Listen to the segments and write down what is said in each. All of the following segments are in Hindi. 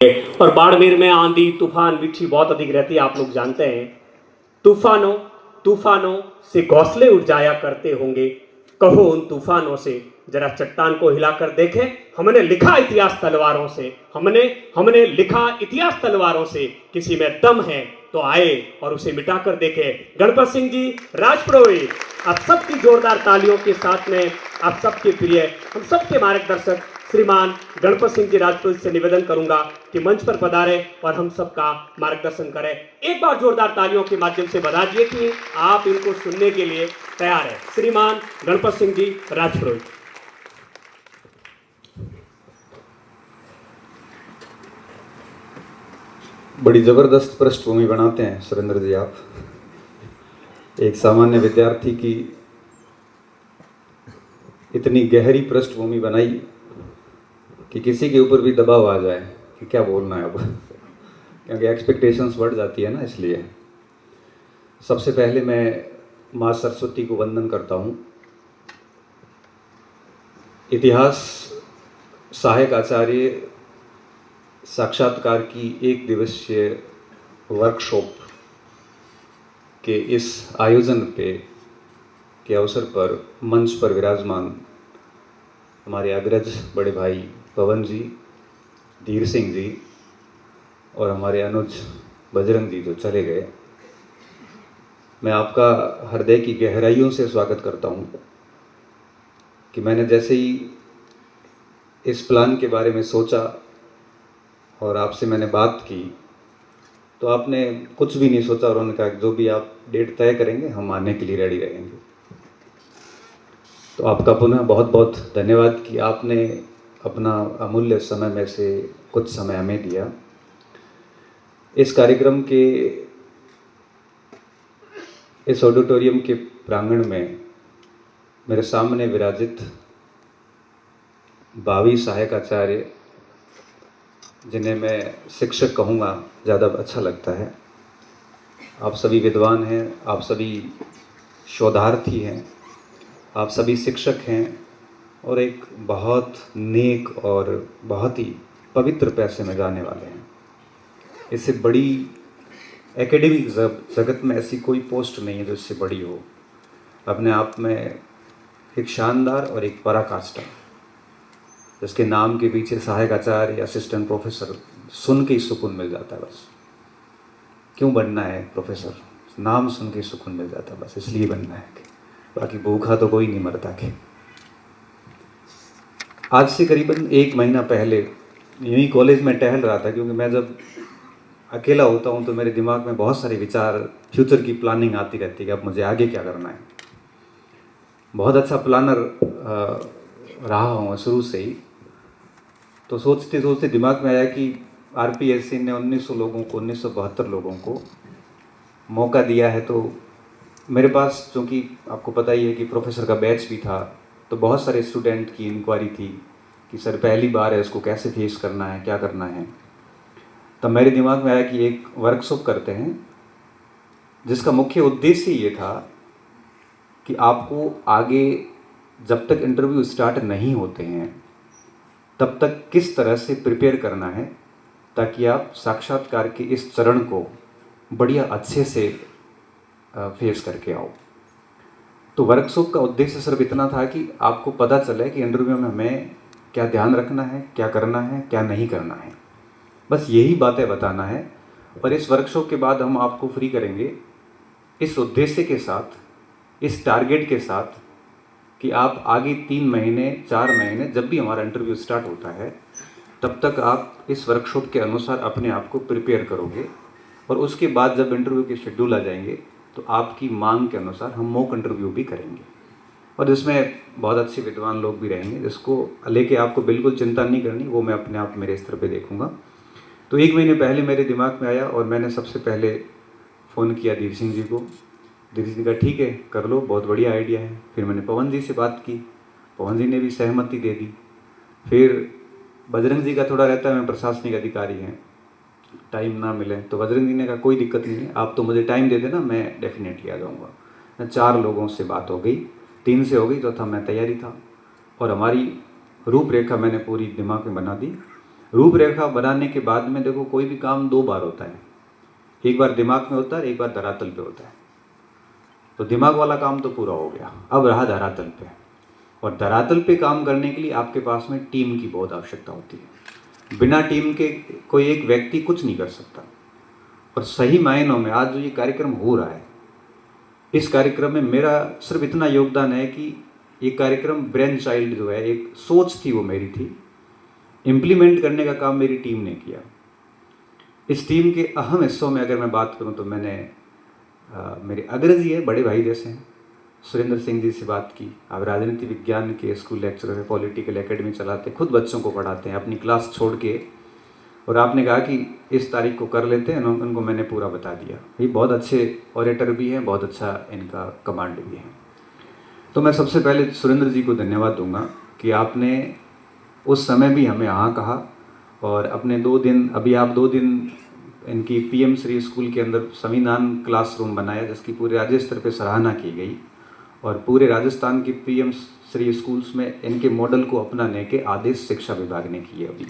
और बाड़मेर में आंधी तूफान मिट्टी बहुत अधिक रहती है, आप लोग जानते हैं। तूफानों तूफानों से घोंसले उड़ जाया करते होंगे, कहो उन तूफानों से जरा चट्टान को हिलाकर देखें। हमने लिखा इतिहास तलवारों से, हमने लिखा इतिहास तलवारों से, किसी में दम है तो आए और उसे मिटाकर देखे। गणपत सिंह जी राजपुरोहित, आप सबकी जोरदार तालियों के साथ में आप सबके प्रिय, हम सबके मार्गदर्शक श्रीमान गणपत सिंह जी राजपुरोहित से निवेदन करूंगा कि मंच पर पधारे और हम सबका मार्गदर्शन करें। एक बार जोरदार तालियों के माध्यम से बता दिए कि आप इनको सुनने के लिए तैयार हैं। श्रीमान गणपत सिंह जी राजपुरोहित। बड़ी ज़बरदस्त पृष्ठभूमि बनाते हैं सुरेंद्र जी आप। एक सामान्य विद्यार्थी की इतनी गहरी पृष्ठभूमि बनाई कि किसी के ऊपर भी दबाव आ जाए कि क्या बोलना है अब, क्योंकि एक्सपेक्टेशंस बढ़ जाती है ना। इसलिए सबसे पहले मैं माँ सरस्वती को वंदन करता हूँ। इतिहास सहायक आचार्य साक्षात्कार की एक दिवसीय वर्कशॉप के इस आयोजन के अवसर पर मंच पर विराजमान हमारे अग्रज बड़े भाई पवन जी, धीर सिंह जी और हमारे अनुज बजरंग जी जो चले गए, मैं आपका हृदय की गहराइयों से स्वागत करता हूँ कि मैंने जैसे ही इस प्लान के बारे में सोचा और आपसे मैंने बात की तो आपने कुछ भी नहीं सोचा और उन्होंने कहा जो भी आप डेट तय करेंगे हम आने के लिए रेडी रहेंगे। तो आपका पुनः बहुत बहुत धन्यवाद कि आपने अपना अमूल्य समय में से कुछ समय हमें दिया। इस कार्यक्रम के इस ऑडिटोरियम के प्रांगण में मेरे सामने विराजित भावी सहायक आचार्य, जिन्हें मैं शिक्षक कहूँगा ज़्यादा अच्छा लगता है, आप सभी विद्वान हैं, आप सभी शोधार्थी हैं, आप सभी शिक्षक हैं और एक बहुत नेक और बहुत ही पवित्र पैसे में जाने वाले हैं। इससे बड़ी एकेडमिक जगत में ऐसी कोई पोस्ट नहीं है जो इससे बड़ी हो। अपने आप में एक शानदार और एक पराकाष्ठा, जिसके नाम के पीछे सहायक आचार्य, असिस्टेंट प्रोफेसर सुन के ही सुकून मिल जाता है। बस क्यों बनना है प्रोफेसर, नाम सुन के सुकून मिल जाता है, बस इसलिए बनना है, बाकी भूखा तो कोई नहीं मरता के। आज से करीबन 1 महीना पहले यूँ ही कॉलेज में टहल रहा था, क्योंकि मैं जब अकेला होता हूँ तो मेरे दिमाग में बहुत सारे विचार, फ्यूचर की प्लानिंग आती रहती है कि अब मुझे आगे क्या करना है। बहुत अच्छा प्लानर रहा हूँ शुरू से ही। तो सोचते सोचते दिमाग में आया कि आरपीएससी ने 1972 लोगों को मौका दिया है, तो मेरे पास, चूँकि आपको पता ही है कि प्रोफेसर का बैच भी था, तो बहुत सारे स्टूडेंट की इंक्वायरी थी कि सर पहली बार है, इसको कैसे फेस करना है, क्या करना है। तब मेरे दिमाग में आया कि एक वर्कशॉप करते हैं जिसका मुख्य उद्देश्य ये था कि आपको आगे जब तक इंटरव्यू स्टार्ट नहीं होते हैं तब तक किस तरह से प्रिपेयर करना है, ताकि आप साक्षात्कार के इस चरण को बढ़िया अच्छे से फेस करके आओ। तो वर्कशॉप का उद्देश्य सिर्फ इतना था कि आपको पता चले कि इंटरव्यू में हमें क्या ध्यान रखना है, क्या करना है, क्या नहीं करना है, बस यही बातें बताना है। और इस वर्कशॉप के बाद हम आपको फ्री करेंगे इस उद्देश्य के साथ, इस टारगेट के साथ कि आप आगे 3 महीने 4 महीने जब भी हमारा इंटरव्यू स्टार्ट होता है तब तक आप इस वर्कशॉप के अनुसार अपने आप को प्रिपेयर करोगे। और उसके बाद जब इंटरव्यू के शेड्यूल आ जाएंगे तो आपकी मांग के अनुसार हम मॉक इंटरव्यू भी करेंगे, और जिसमें बहुत अच्छे विद्वान लोग भी रहेंगे, जिसको लेके आपको बिल्कुल चिंता नहीं करनी, वो मैं अपने आप मेरे स्तर पे देखूंगा। तो 1 महीने पहले मेरे दिमाग में आया और मैंने सबसे पहले फ़ोन किया धीर सिंह जी को। धीर सिंह का ठीक है कर लो, बहुत बढ़िया आइडिया है। फिर मैंने पवन जी से बात की, पवन जी ने भी सहमति दे दी। फिर बजरंग जी का थोड़ा रहता है, मैं प्रशासनिक अधिकारी हैं, टाइम ना मिले, तो बजरंग जी ने कहा कोई दिक्कत नहीं है, आप तो मुझे टाइम दे देना, मैं डेफिनेटली आ जाऊँगा। 4 लोगों से बात हो गई, 3 से हो गई, चौथा मैं तैयारी था। और हमारी रूपरेखा मैंने पूरी दिमाग में बना दी। रूपरेखा बनाने के बाद में देखो कोई भी काम 2 बार होता है, एक बार दिमाग में होता है, एक बार धरातल पे होता है। तो दिमाग वाला काम तो पूरा हो गया, अब रहा धरातल पे। और धरातल पे काम करने के लिए आपके पास में टीम की बहुत आवश्यकता होती है। बिना टीम के कोई एक व्यक्ति कुछ नहीं कर सकता। और सही मायनों में आज जो ये कार्यक्रम हो रहा है, इस कार्यक्रम में मेरा सिर्फ इतना योगदान है कि ये कार्यक्रम ब्रेन चाइल्ड जो है, एक सोच थी वो मेरी थी, इम्प्लीमेंट करने का काम मेरी टीम ने किया। इस टीम के अहम हिस्सों में अगर मैं बात करूं तो मैंने मेरे अग्रज जी है, बड़े भाई जैसे हैं, सुरेंद्र सिंह जी से बात की। आप राजनीति विज्ञान के स्कूल लेक्चरर है, पॉलिटिकल एकेडमी चलाते, खुद बच्चों को पढ़ाते हैं अपनी क्लास छोड़ के। और आपने कहा कि इस तारीख को कर लेते हैं, उनको मैंने पूरा बता दिया। ये बहुत अच्छे ऑरेटर भी हैं, बहुत अच्छा इनका कमांड भी है। तो मैं सबसे पहले सुरेंद्र जी को धन्यवाद दूंगा कि आपने उस समय भी हमें हाँ कहा। और अपने 2 दिन, अभी आप 2 दिन इनकी पीएम श्री स्कूल के अंदर संविधान क्लासरूम बनाया, जिसकी पूरे राज्य स्तर पर सराहना की गई। और पूरे राजस्थान की पीएम श्री स्कूल्स में इनके मॉडल को अपनाने के आदेश शिक्षा विभाग ने किए अभी।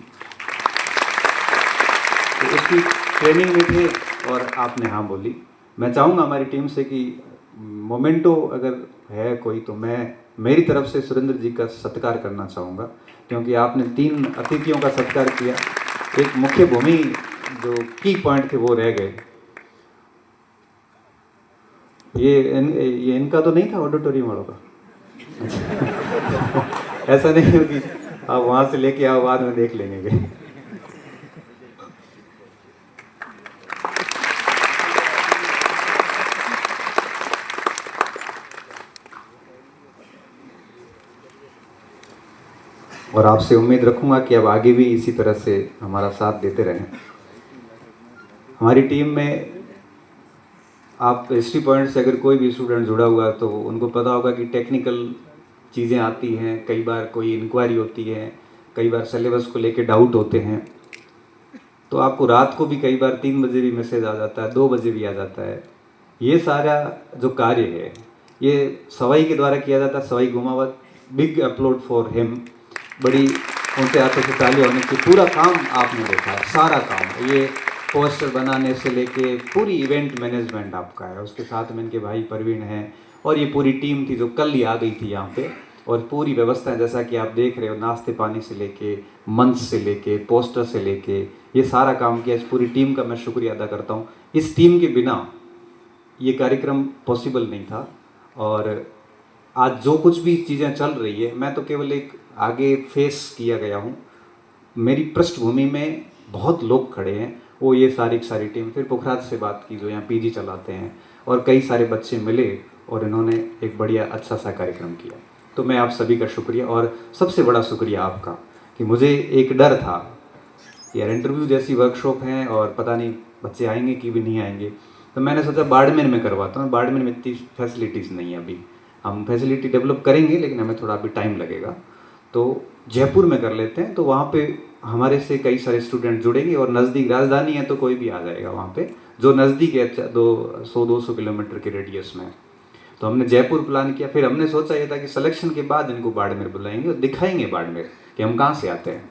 तो उसकी ट्रेनिंग में थे और आपने हाँ बोली। मैं चाहूँगा हमारी टीम से कि मोमेंटो अगर है कोई, तो मैं मेरी तरफ से सुरेंद्र जी का सत्कार करना चाहूँगा, क्योंकि आपने 3 अतिथियों का सत्कार किया। एक मुख्य भूमि जो की पॉइंट थे वो रह गए। ये इनका तो नहीं था ऑडिटोरियम वालों का? ऐसा नहीं हो कि आप वहाँ से लेके आओ, बाद में देख लेंगे। और आपसे उम्मीद रखूंगा कि अब आगे भी इसी तरह से हमारा साथ देते रहें। हमारी टीम में आप हिस्ट्री पॉइंट से अगर कोई भी स्टूडेंट जुड़ा हुआ तो उनको पता होगा कि टेक्निकल चीज़ें आती हैं, कई बार कोई इंक्वायरी होती है, कई बार सिलेबस को लेके डाउट होते हैं। तो आपको रात को भी कई बार 3 बजे भी मैसेज आ जाता है, 2 बजे भी आ जाता है। ये सारा जो कार्य है ये सवाई के द्वारा किया जाता है। Sawai Gumawat, big upload for him, बड़ी उनके हाथों से ताली होने की। पूरा काम आपने देखा है, सारा काम, ये पोस्टर बनाने से लेके पूरी इवेंट मैनेजमेंट आपका है। उसके साथ में इनके भाई प्रवीण हैं और ये पूरी टीम थी जो कल ही आ गई थी यहाँ पे। और पूरी व्यवस्था जैसा कि आप देख रहे हो, नाश्ते पानी से लेके, मंच से लेके, पोस्टर से लेके, ये सारा काम किया। इस पूरी टीम का मैं शुक्रिया अदा करता हूँ। इस टीम के बिना ये कार्यक्रम पॉसिबल नहीं था। और आज जो कुछ भी चीज़ें चल रही है, मैं तो केवल एक आगे फेस किया गया हूँ। मेरी पृष्ठभूमि में बहुत लोग खड़े हैं, वो ये सारी की सारी टीम। फिर पुखराज से बात की जो यहाँ पीजी चलाते हैं, और कई सारे बच्चे मिले और इन्होंने एक बढ़िया अच्छा सा कार्यक्रम किया। तो मैं आप सभी का शुक्रिया, और सबसे बड़ा शुक्रिया आपका कि मुझे एक डर था यार इंटरव्यू जैसी वर्कशॉप है और पता नहीं बच्चे आएंगे कि भी नहीं आएंगे। तो मैंने सोचा बाड़मेर में करवाता हूँ। बाड़मेर में इतनी फैसिलिटीज़ नहीं है, अभी हम फैसिलिटी डेवलप करेंगे लेकिन हमें थोड़ा अभी टाइम लगेगा। तो जयपुर में कर लेते हैं, तो वहाँ पे हमारे से कई सारे स्टूडेंट जुड़ेंगे। और नज़दीक राजधानी है तो कोई भी आ जाएगा वहाँ पे, जो नज़दीक है 200 किलोमीटर के रेडियस में। तो हमने जयपुर प्लान किया। फिर हमने सोचा ये था कि सिलेक्शन के बाद इनको बाड़मेर बुलाएंगे और दिखाएंगे बाड़मेर कि हम कहाँ से आते हैं।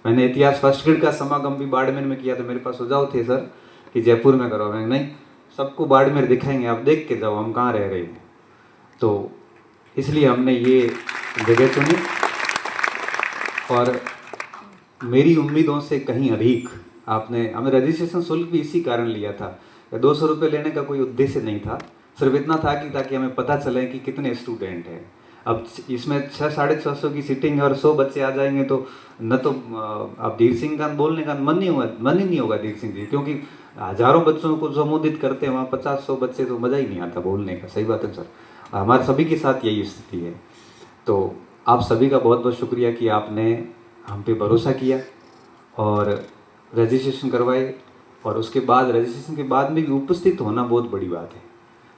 मैंने इतिहास फर्स्ट ग्रेड का समागम भी बाड़मेर में किया, तो मेरे पास सुझाव थे सर कि जयपुर में करो। मैंने नहीं, सबको बाड़मेर दिखाएंगे, आप देख के जाओ हम कहाँ रह रहे हैं। तो इसलिए हमने ये जगह चुनी। और मेरी उम्मीदों से कहीं अधिक आपने, हमें रजिस्ट्रेशन शुल्क भी इसी कारण लिया था। 200 रुपये लेने का कोई उद्देश्य नहीं था, सिर्फ इतना था कि ताकि हमें पता चले कि कितने स्टूडेंट हैं। अब इसमें 600-650 की सीटिंग है और 100 बच्चे आ जाएंगे तो न तो अब धीर सिंह का बोलने का मन ही नहीं होगा धीर सिंह जी, क्योंकि हजारों बच्चों को संबोधित करते हैं वहाँ 50-100 बच्चे, तो मज़ा ही नहीं आता बोलने का। सही बात है सर, हमारे सभी के साथ यही स्थिति है। तो आप सभी का बहुत बहुत शुक्रिया कि आपने हम पे भरोसा किया और रजिस्ट्रेशन करवाए। और उसके बाद रजिस्ट्रेशन के बाद में भी उपस्थित होना बहुत बड़ी बात है।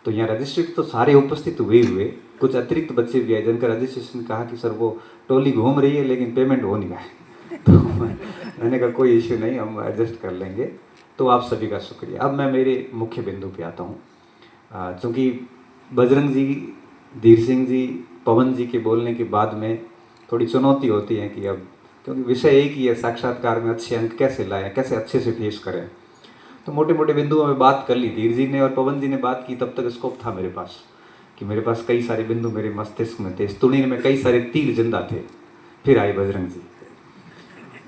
तो यहाँ रजिस्ट्रेट तो सारे उपस्थित हुए, कुछ अतिरिक्त बच्चे भी आए जिनका रजिस्ट्रेशन कहा कि सर वो टोली घूम रही है लेकिन पेमेंट हो नहीं रहा है। तो मैंने कहा कोई इश्यू नहीं, हम एडजस्ट कर लेंगे। तो आप सभी का शुक्रिया। अब मैं मेरे मुख्य बिंदु पे आता हूँ। चूँकि बजरंग जी, धीर सिंह जी, पवन जी के बोलने के बाद में थोड़ी चुनौती होती है कि अब क्योंकि विषय एक ही है, साक्षात्कार में अच्छे अंक कैसे लाएं, कैसे अच्छे से फेस करें। तो मोटे मोटे बिंदुओं में बात कर ली। धीर जी ने और पवन जी ने बात की, तब तक स्कोप था मेरे पास कि मेरे पास कई सारे बिंदु मेरे मस्तिष्क में थे, इस तुड़ी में कई सारे तीर जिंदा थे। फिर आई बजरंग जी।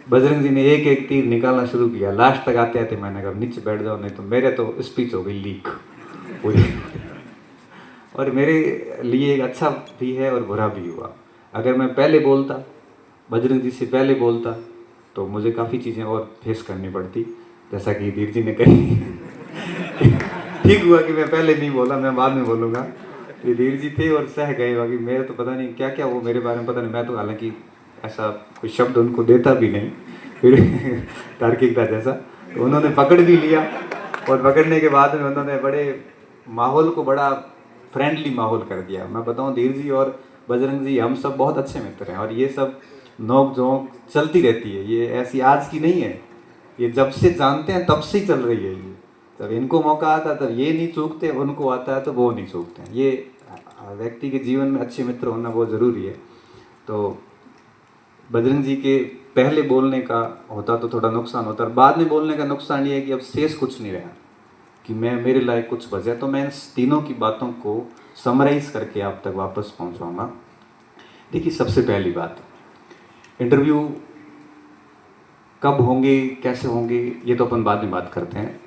बजरंग जी ने एक एक तीर निकालना शुरू किया। लास्ट तक आते आते मैंने कहा नीचे बैठ जाओ, नहीं तो मेरे तो स्पीच हो गई लीक पूरी। और मेरे लिए एक अच्छा भी है और बुरा भी हुआ। अगर मैं पहले बोलता, बजरंग जी से पहले बोलता, तो मुझे काफ़ी चीज़ें और फेस करनी पड़ती, जैसा कि धीर जी ने कही। ठीक हुआ कि मैं पहले नहीं बोला, मैं बाद में बोलूँगा। ये धीर जी थे और सह गए, बाकी मेरे तो पता नहीं क्या क्या वो मेरे बारे में पता नहीं। मैं तो हालांकि ऐसा कोई शब्द उनको देता भी नहीं, फिर तार्किकता जैसा, तो उन्होंने पकड़ भी लिया। और पकड़ने के बाद में उन्होंने बड़े माहौल को बड़ा फ्रेंडली माहौल कर दिया। मैं बताऊं, धीर जी और बजरंग जी हम सब बहुत अच्छे मित्र हैं, और ये सब नोक झोंक चलती रहती है। ये ऐसी आज की नहीं है, ये जब से जानते हैं तब से ही चल रही है। ये जब इनको मौका आता है तब ये नहीं चूकते, उनको आता है तो वो नहीं चूकते हैं। ये व्यक्ति के जीवन में अच्छे मित्र होना बहुत ज़रूरी है। तो बजरंग जी के पहले बोलने का होता तो थोड़ा नुकसान होता, और बाद में बोलने का नुकसान ये है कि अब शेष कुछ नहीं रहा कि मैं मेरे लायक कुछ बचा। तो मैं इन तीनों की बातों को समराइज करके आप तक वापस पहुंचाऊंगा। देखिए, सबसे पहली बात, इंटरव्यू कब होंगे, कैसे होंगे, ये तो अपन बाद में बात करते हैं।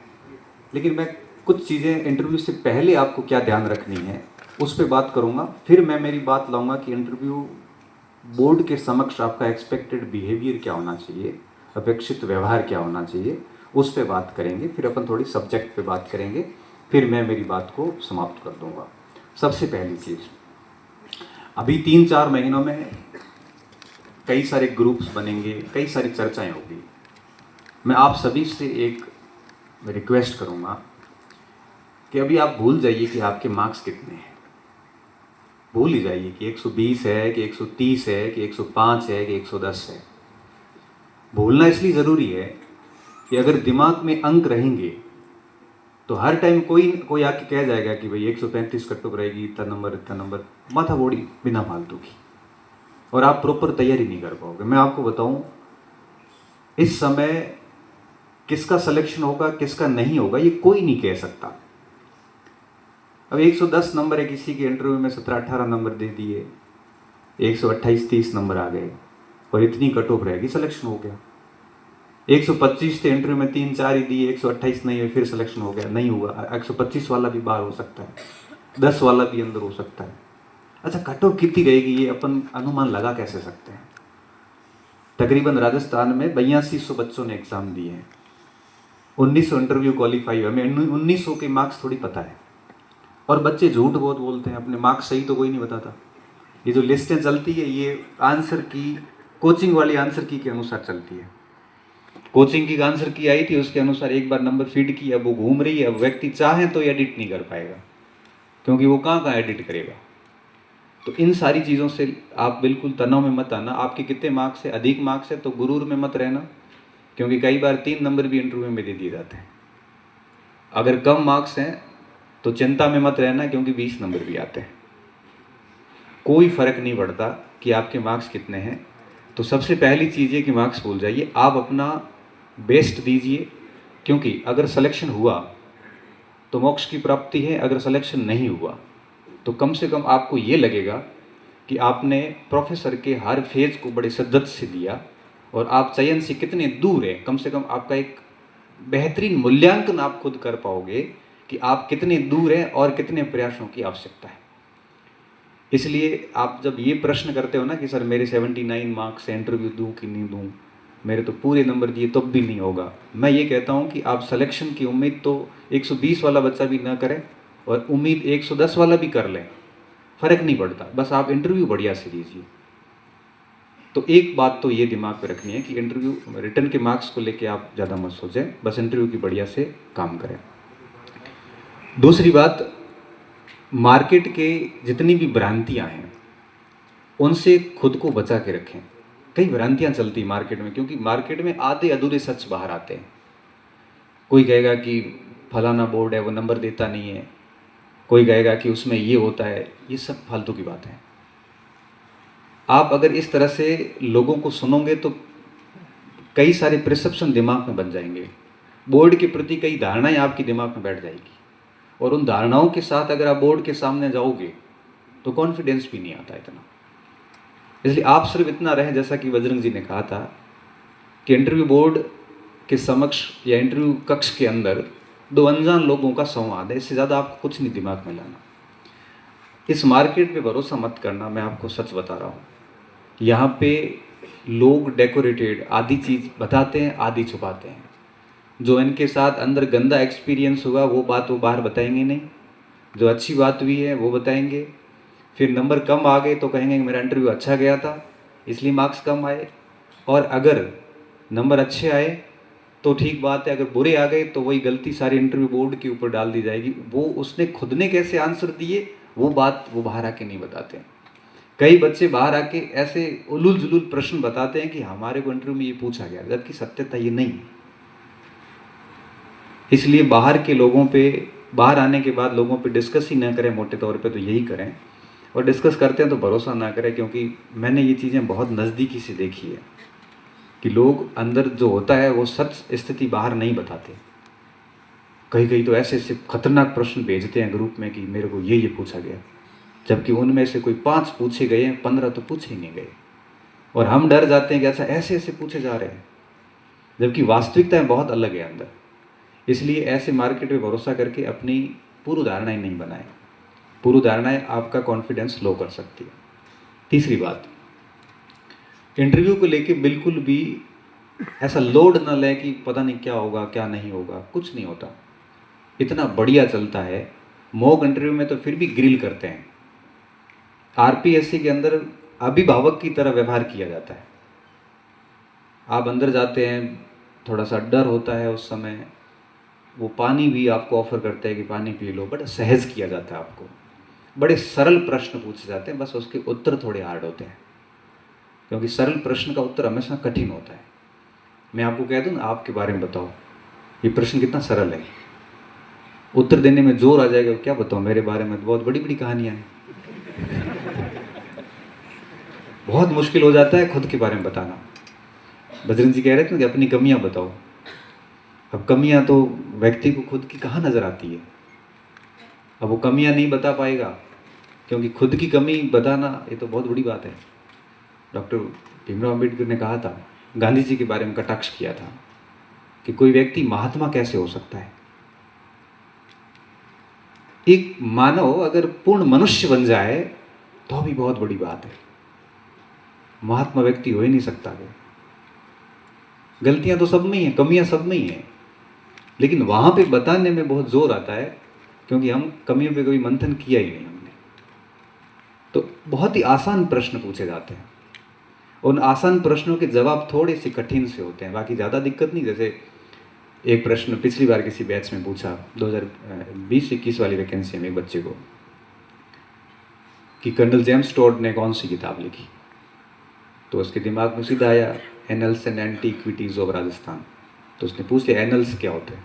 लेकिन मैं कुछ चीज़ें इंटरव्यू से पहले आपको क्या ध्यान रखनी है उस पर बात करूंगा। फिर मैं मेरी बात लाऊंगा कि इंटरव्यू बोर्ड के समक्ष आपका एक्सपेक्टेड बिहेवियर क्या होना चाहिए, अपेक्षित व्यवहार क्या होना चाहिए, उस पर बात करेंगे। फिर अपन थोड़ी सब्जेक्ट पे बात करेंगे, फिर मैं मेरी बात को समाप्त कर दूंगा। सबसे पहली चीज़, अभी 3-4 महीनों में कई सारे ग्रुप्स बनेंगे, कई सारी चर्चाएं होगी। मैं आप सभी से एक रिक्वेस्ट करूंगा कि अभी आप भूल जाइए कि आपके मार्क्स कितने हैं। भूल ही जाइए कि 120 है कि 130 है कि 105 है कि 110 है। भूलना इसलिए ज़रूरी है कि अगर दिमाग में अंक रहेंगे तो हर टाइम कोई आके कह जाएगा कि भाई 135 कट ऑफ रहेगी, इतना नंबर, माथा बोड़ी बिना फालतू की, और आप प्रॉपर तैयारी नहीं कर पाओगे। मैं आपको बताऊं, इस समय किसका सिलेक्शन होगा किसका नहीं होगा ये कोई नहीं कह सकता। अब 110 नंबर है किसी के इंटरव्यू में, 17-18 नंबर दे दिए, 128-30 नंबर आ गए और इतनी कट ऑफ रहेगी, सिलेक्शन हो गया। 125 थे इंटरव्यू में, 3-4 ही दिए, 128 नहीं हुए, फिर सिलेक्शन हो गया, नहीं हुआ। 125 वाला भी बाहर हो सकता है, 10 वाला भी अंदर हो सकता है। अच्छा, कट ऑफ कितनी रहेगी ये अपन अनुमान लगा कैसे सकते हैं? तकरीबन राजस्थान में 8200 बच्चों ने एग्जाम दिए हैं, 1900 इंटरव्यू क्वालिफाई हुआ। हमें 1900 के मार्क्स थोड़ी पता है, और बच्चे झूठ बहुत बोलते हैं, अपने मार्क्स सही तो कोई नहीं बताता। ये जो लिस्टें चलती है ये आंसर की, कोचिंग वाली आंसर की के अनुसार चलती है। कोचिंग की आंसर की आई थी, उसके अनुसार एक बार नंबर फीड किया, वो घूम रही है। अब व्यक्ति चाहे तो एडिट नहीं कर पाएगा, क्योंकि वो कहाँ एडिट करेगा। तो इन सारी चीज़ों से आप बिल्कुल तनाव में मत आना। आपके कितने मार्क्स है, अधिक मार्क्स है तो गुरूर में मत रहना, क्योंकि कई बार 3 नंबर भी इंटरव्यू में दे दिए जाते हैं। अगर कम मार्क्स हैं तो चिंता में मत रहना, क्योंकि 20 नंबर भी आते हैं। कोई फर्क नहीं पड़ता कि आपके मार्क्स कितने हैं। तो सबसे पहली चीज़ ये कि मार्क्स भूल जाइए, आप अपना बेस्ट दीजिए, क्योंकि अगर सिलेक्शन हुआ तो मोक्ष की प्राप्ति है, अगर सिलेक्शन नहीं हुआ तो कम से कम आपको ये लगेगा कि आपने प्रोफेसर के हर फेज को बड़े शिद्दत से दिया, और आप चयन से कितने दूर हैं। कम से कम आपका एक बेहतरीन मूल्यांकन आप खुद कर पाओगे कि आप कितने दूर हैं और कितने प्रयासों की आवश्यकता है। इसलिए आप जब ये प्रश्न करते हो ना कि सर मेरे 79 मार्क्स से इंटरव्यू दूं कि नहीं दूं, मेरे तो पूरे नंबर दिए तब भी नहीं होगा, मैं ये कहता हूँ कि आप सिलेक्शन की उम्मीद तो 120 वाला बच्चा भी ना करें, और उम्मीद 110 वाला भी कर लें, फ़र्क नहीं पड़ता, बस आप इंटरव्यू बढ़िया से दीजिए। तो एक बात तो ये दिमाग में रखनी है कि इंटरव्यू रिटर्न के मार्क्स को लेके आप ज़्यादा मत सोचें, बस इंटरव्यू की बढ़िया से काम करें। दूसरी बात, मार्केट के जितनी भी भ्रांतियाँ हैं उनसे खुद को बचा के रखें। कई भ्रांतियाँ चलती मार्केट में, क्योंकि मार्केट में आधे अधूरे सच बाहर आते हैं। कोई कहेगा कि फलाना बोर्ड है वो नंबर देता नहीं है, कोई कहेगा कि उसमें ये होता है, ये सब फालतू की बात है। आप अगर इस तरह से लोगों को सुनोगे तो कई सारे प्रिसेप्शन दिमाग में बन जाएंगे, बोर्ड के प्रति कई धारणाएं आपके दिमाग में बैठ जाएगी, और उन धारणाओं के साथ अगर आप बोर्ड के सामने जाओगे तो कॉन्फिडेंस भी नहीं आता इतना। इसलिए आप सिर्फ इतना रहें, जैसा कि बजरंग जी ने कहा था कि इंटरव्यू बोर्ड के समक्ष या इंटरव्यू कक्ष के अंदर दो अनजान लोगों का संवाद है, इससे ज़्यादा आपको कुछ नहीं दिमाग में लाना। इस मार्केट पे भरोसा मत करना, मैं आपको सच बता रहा हूँ। यहाँ पे लोग डेकोरेटेड आधी चीज़ बताते हैं, आधी छुपाते हैं। जो इनके साथ अंदर गंदा एक्सपीरियंस हुआ वो बात वो बाहर बताएंगे नहीं, जो अच्छी बात हुई है वो बताएंगे। फिर नंबर कम आ गए तो कहेंगे मेरा इंटरव्यू अच्छा गया था इसलिए मार्क्स कम आए, और अगर नंबर अच्छे आए तो ठीक बात है, अगर बुरे आ गए तो वही गलती सारी इंटरव्यू बोर्ड के ऊपर डाल दी जाएगी। वो उसने खुद ने कैसे आंसर दिए वो बात वो बाहर आके नहीं बताते हैं। कई बच्चे बाहर आके ऐसे उलूल जुलूल प्रश्न बताते हैं कि हमारे को इंटरव्यू में ये पूछा गया, जबकि सत्यता ये नहीं। इसलिए बाहर के लोगों पे, बाहर आने के बाद लोगों पे डिस्कस ही ना करें, मोटे तौर पे तो यही करें। और डिस्कस करते हैं तो भरोसा ना करें, क्योंकि मैंने ये चीज़ें बहुत नज़दीकी से देखी है कि लोग अंदर जो होता है वो सच स्थिति बाहर नहीं बताते। कहीं कहीं तो ऐसे ऐसे खतरनाक प्रश्न भेजते हैं ग्रुप में कि मेरे को ये पूछा गया, जबकि उनमें से कोई 5 पूछे गए हैं, 15 तो पूछे ही नहीं गए, और हम डर जाते हैं कि ऐसा ऐसे ऐसे पूछे जा रहे हैं, जबकि वास्तविकताएं बहुत अलग है अंदर। इसलिए ऐसे मार्केट पे भरोसा करके अपनी पूर्व धारणाएं नहीं बनाएं। पूर्व धारणाएं आपका कॉन्फिडेंस लो कर सकती है। तीसरी बात, इंटरव्यू को लेके बिल्कुल भी ऐसा लोड न लें कि पता नहीं क्या होगा क्या नहीं होगा। कुछ नहीं होता, इतना बढ़िया चलता है। मॉक इंटरव्यू में तो फिर भी ग्रिल करते हैं, आरपीएससी के अंदर अभिभावक की तरह व्यवहार किया जाता है। आप अंदर जाते हैं, थोड़ा सा डर होता है उस समय, वो पानी भी आपको ऑफर करते हैं कि पानी पी लो, बड़ा सहज किया जाता है आपको। बड़े सरल प्रश्न पूछे जाते हैं, बस उसके उत्तर थोड़े हार्ड होते हैं, क्योंकि सरल प्रश्न का उत्तर हमेशा कठिन होता है। मैं आपको कह दूं ना, आपके बारे में बताओ, ये प्रश्न कितना सरल है, उत्तर देने में जोर आ जाएगा। क्या बताऊं मेरे बारे में, तो बहुत बड़ी बड़ी कहानियां हैं। बहुत मुश्किल हो जाता है खुद के बारे में बताना। बजरंग जी कह रहे थे कि अपनी कमियां बताओ। अब कमियां तो व्यक्ति को खुद की कहाँ नजर आती है, अब वो कमियां नहीं बता पाएगा, क्योंकि खुद की कमी बताना ये तो बहुत बड़ी बात है। डॉक्टर भीमराव अम्बेडकर ने कहा था, गांधी जी के बारे में कटाक्ष किया था कि कोई व्यक्ति महात्मा कैसे हो सकता है। एक मानव अगर पूर्ण मनुष्य बन जाए तो भी बहुत बड़ी बात है, महात्मा व्यक्ति हो ही नहीं सकता। वो गलतियां तो सब में ही हैं, कमियां सब में ही हैं, लेकिन वहां पे बताने में बहुत जोर आता है, क्योंकि हम कमियों पे कभी मंथन किया ही नहीं हमने। तो बहुत ही आसान प्रश्न पूछे जाते हैं, उन आसान प्रश्नों के जवाब थोड़े से कठिन से होते हैं, बाकी ज़्यादा दिक्कत नहीं। जैसे एक प्रश्न पिछली बार किसी बैच में पूछा 2020-21 वाली वैकेंसी में एक बच्चे को कि कर्नल जेम्स टॉड ने कौन सी किताब लिखी, तो उसके दिमाग में सीधा आया annuls and antiquities of Rajasthan. तो उसने पूछ लिया एनल्स क्या होते हैं।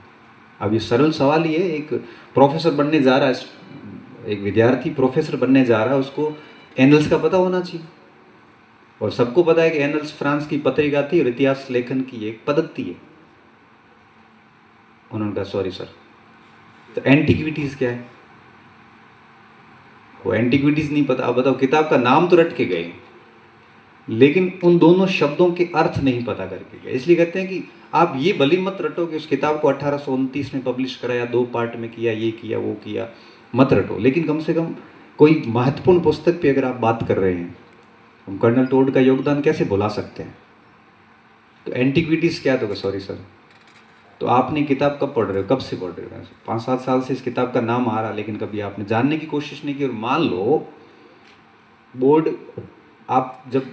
अब ये सरल सवाल ही है, एक प्रोफेसर बनने जा रहा है, एक विद्यार्थी प्रोफेसर बनने जा रहा है, उसको एनल्स का पता होना चाहिए। और सबको पता है कि एनल्स फ्रांस की पत्रिका थी और इतिहास लेखन की एक पद्धति है। उन्होंने कहा सॉरी सर, तो एंटीक्विटीज क्या है, वो एंटीक्विटीज नहीं पता। अब बताओ, किताब का नाम तो रट के गए, लेकिन उन दोनों शब्दों के अर्थ नहीं पता करके गए। इसलिए कहते हैं कि आप ये भली मत रटो कि उस किताब को 1829 में पब्लिश कराया, 2 पार्ट में किया, ये किया वो किया, मत रटो। लेकिन कम से कम कोई महत्वपूर्ण पुस्तक पे अगर आप बात कर रहे हैं, हम कर्नल टोड का योगदान कैसे भुला सकते हैं। तो एंटीक्विटीज क्या, तो सॉरी सर, तो आपने किताब कब पढ़ रहे हो, कब से पढ़ रहे हो? 5-7 साल से इस किताब का नाम आ रहा, लेकिन कभी आपने जानने की कोशिश नहीं की। और मान लो बोर्ड, आप जब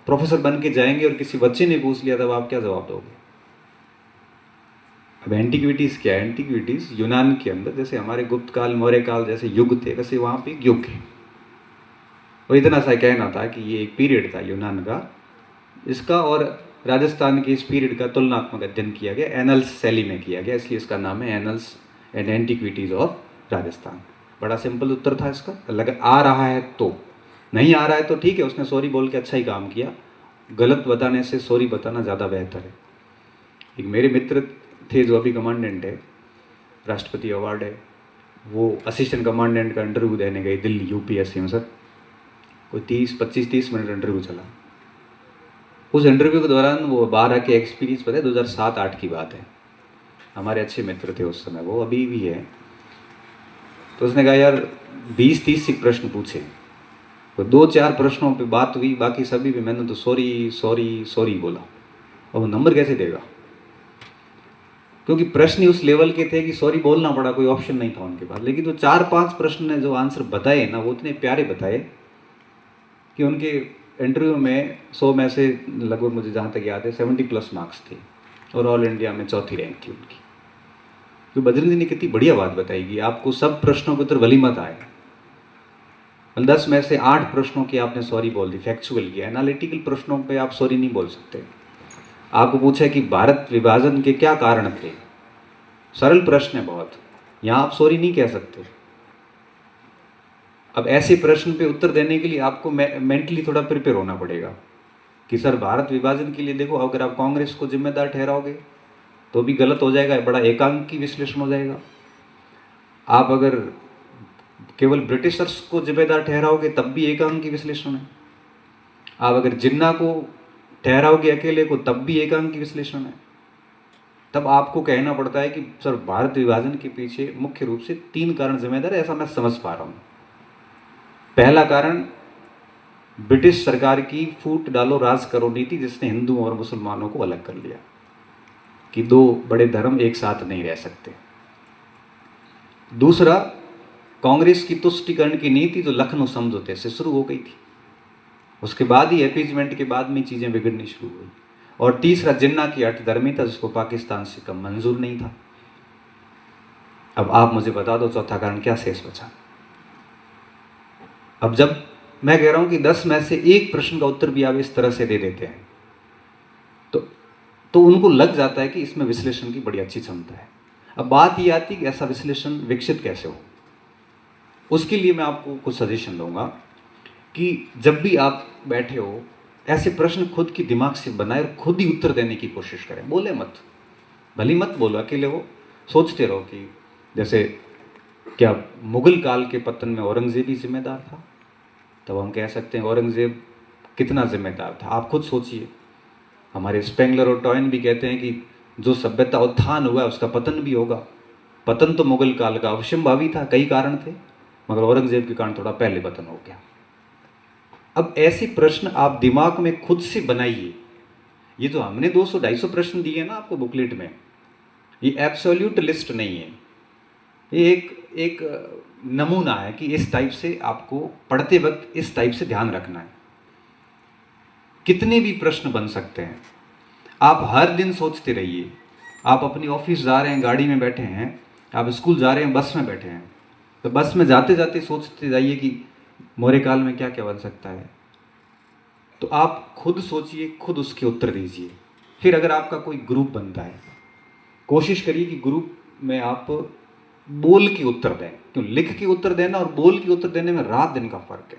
प्रोफेसर बन के जाएंगे और किसी बच्चे ने पूछ लिया, तब आप क्या जवाब दोगे? अब एंटीक्विटीज क्या है? एंटीक्विटीज यूनान के अंदर, जैसे हमारे गुप्त काल, मौर्य काल जैसे युग थे, वैसे वहाँ पे एक युग है। और इतना सा कहना था कि ये एक पीरियड था यूनान का, इसका और राजस्थान के इस पीरियड का तुलनात्मक अध्ययन किया गया, एनल्स शैली में किया गया, इसलिए इसका नाम है annuls and antiquities of Rajasthan. बड़ा सिंपल उत्तर था इसका। अगर आ रहा है तो, नहीं आ रहा है तो ठीक है, उसने सॉरी बोल के अच्छा ही काम किया। गलत बताने से सॉरी बताना ज़्यादा बेहतर है। एक मेरे मित्र थे जो अभी कमांडेंट है, राष्ट्रपति अवार्ड है, वो असिस्टेंट कमांडेंट का इंटरव्यू देने गए दिल्ली यूपीएससी में। सर कोई 25-30 मिनट इंटरव्यू चला। उस इंटरव्यू के दौरान वो बाहर आके एक्सपीरियंस पता है 2007-8 की बात है, हमारे अच्छे मित्र थे उस समय, वो अभी भी है। तो उसने कहा यार 20-30 प्रश्न पूछे, तो 2-4 प्रश्नों पे बात हुई, बाकी सभी पे मैंने तो सॉरी सॉरी सॉरी बोला। और वो नंबर कैसे देगा, क्योंकि प्रश्न ही उस लेवल के थे कि सॉरी बोलना पड़ा, कोई ऑप्शन नहीं था उनके पास। लेकिन जो 4-5 प्रश्न ने जो आंसर बताए ना, वो इतने प्यारे बताए कि उनके इंटरव्यू में 100 में से लगभग मुझे जहाँ तक याद है 70+ मार्क्स थे, और ऑल इंडिया में चौथी रैंक थी उनकी। तो बजरंग जी ने कितनी बढ़िया बात बताई कि आपको सब प्रश्नों के उत्तर भली मत आए, 10 में से 8 प्रश्नों की आपने सॉरी बोल दी, फैक्चुअल किया। एनालिटिकल प्रश्नों पे आप सॉरी नहीं बोल सकते। आपको पूछा कि भारत विभाजन के क्या कारण थे, सरल प्रश्न है बहुत, यहाँ आप सॉरी नहीं कह सकते। अब ऐसे प्रश्न पे उत्तर देने के लिए आपको मेंटली थोड़ा प्रिपेयर होना पड़ेगा कि सर भारत विभाजन के लिए देखो, अगर आप कांग्रेस को जिम्मेदार ठहराओगे तो भी गलत हो जाएगा, बड़ा एकांकी विश्लेषण हो जाएगा। आप अगर केवल ब्रिटिशर्स को जिम्मेदार ठहराओगे तब भी एकांकी विश्लेषण है। आप अगर जिन्ना को ठहराओगे अकेले को तब भी एकांकी विश्लेषण है। तब आपको कहना पड़ता है कि सर भारत विभाजन के पीछे मुख्य रूप से 3 कारण जिम्मेदार है, ऐसा मैं समझ पा रहा हूँ। पहला कारण ब्रिटिश सरकार की फूट डालो राज करो नीति, जिसने हिंदुओं और मुसलमानों को अलग कर लिया कि 2 बड़े धर्म एक साथ नहीं रह सकते। दूसरा, कांग्रेस की तुष्टीकरण की नीति जो लखनऊ समझौते से शुरू हो गई थी, उसके बाद ही अपीजमेंट के बाद में चीज़ें बिगड़नी शुरू हुई। और तीसरा, जिन्ना की अठधर्मिता, जिसको पाकिस्तान से कम मंजूर नहीं था। अब आप मुझे बता दो चौथा कारण क्या शेष बचा। अब जब मैं कह रहा हूं कि 10 में से 1 प्रश्न का उत्तर भी आप इस तरह से दे देते हैं तो उनको लग जाता है कि इसमें विश्लेषण की बड़ी अच्छी क्षमता है। अब बात ये आती है कि ऐसा विश्लेषण विकसित कैसे हो। उसके लिए मैं आपको कुछ सजेशन दूंगा कि जब भी आप बैठे हो, ऐसे प्रश्न खुद की दिमाग से बनाए और खुद ही उत्तर देने की कोशिश करें। बोले मत, भली मत बोलो, अकेले हो सोचते रहो कि जैसे क्या मुगल काल के पतन में औरंगजेब ही जिम्मेदार था, तब हम कह सकते हैं औरंगजेब कितना जिम्मेदार था। आप खुद सोचिए। हमारे स्पेंगलर और टॉयन भी कहते हैं कि जो सभ्यता उत्थान हुआ उसका पतन भी होगा। पतन तो मुगल काल का अवश्यंभावी था, कई कारण थे, मगर औरंगजेब के कारण थोड़ा पहले पतन हो गया। अब ऐसे प्रश्न आप दिमाग में खुद से बनाइए। ये जो हमने 200-250 प्रश्न दिए ना आपको बुकलेट में, ये एब्सोल्यूट लिस्ट नहीं है, ये एक नमूना है कि इस टाइप से आपको पढ़ते वक्त इस टाइप से ध्यान रखना है। कितने भी प्रश्न बन सकते हैं, आप हर दिन सोचते रहिए। आप अपनी ऑफिस जा रहे हैं, गाड़ी में बैठे हैं, आप स्कूल जा रहे हैं, बस में बैठे हैं, तो बस में जाते जाते सोचते जाइए कि मौर्य काल में क्या क्या बन सकता है। तो आप खुद सोचिए, खुद उसके उत्तर दीजिए। फिर अगर आपका कोई ग्रुप बनता है, कोशिश करिए कि ग्रुप में आप बोल के उत्तर दें, क्यों लिख के उत्तर देना और बोल के उत्तर देने में रात दिन का फर्क है।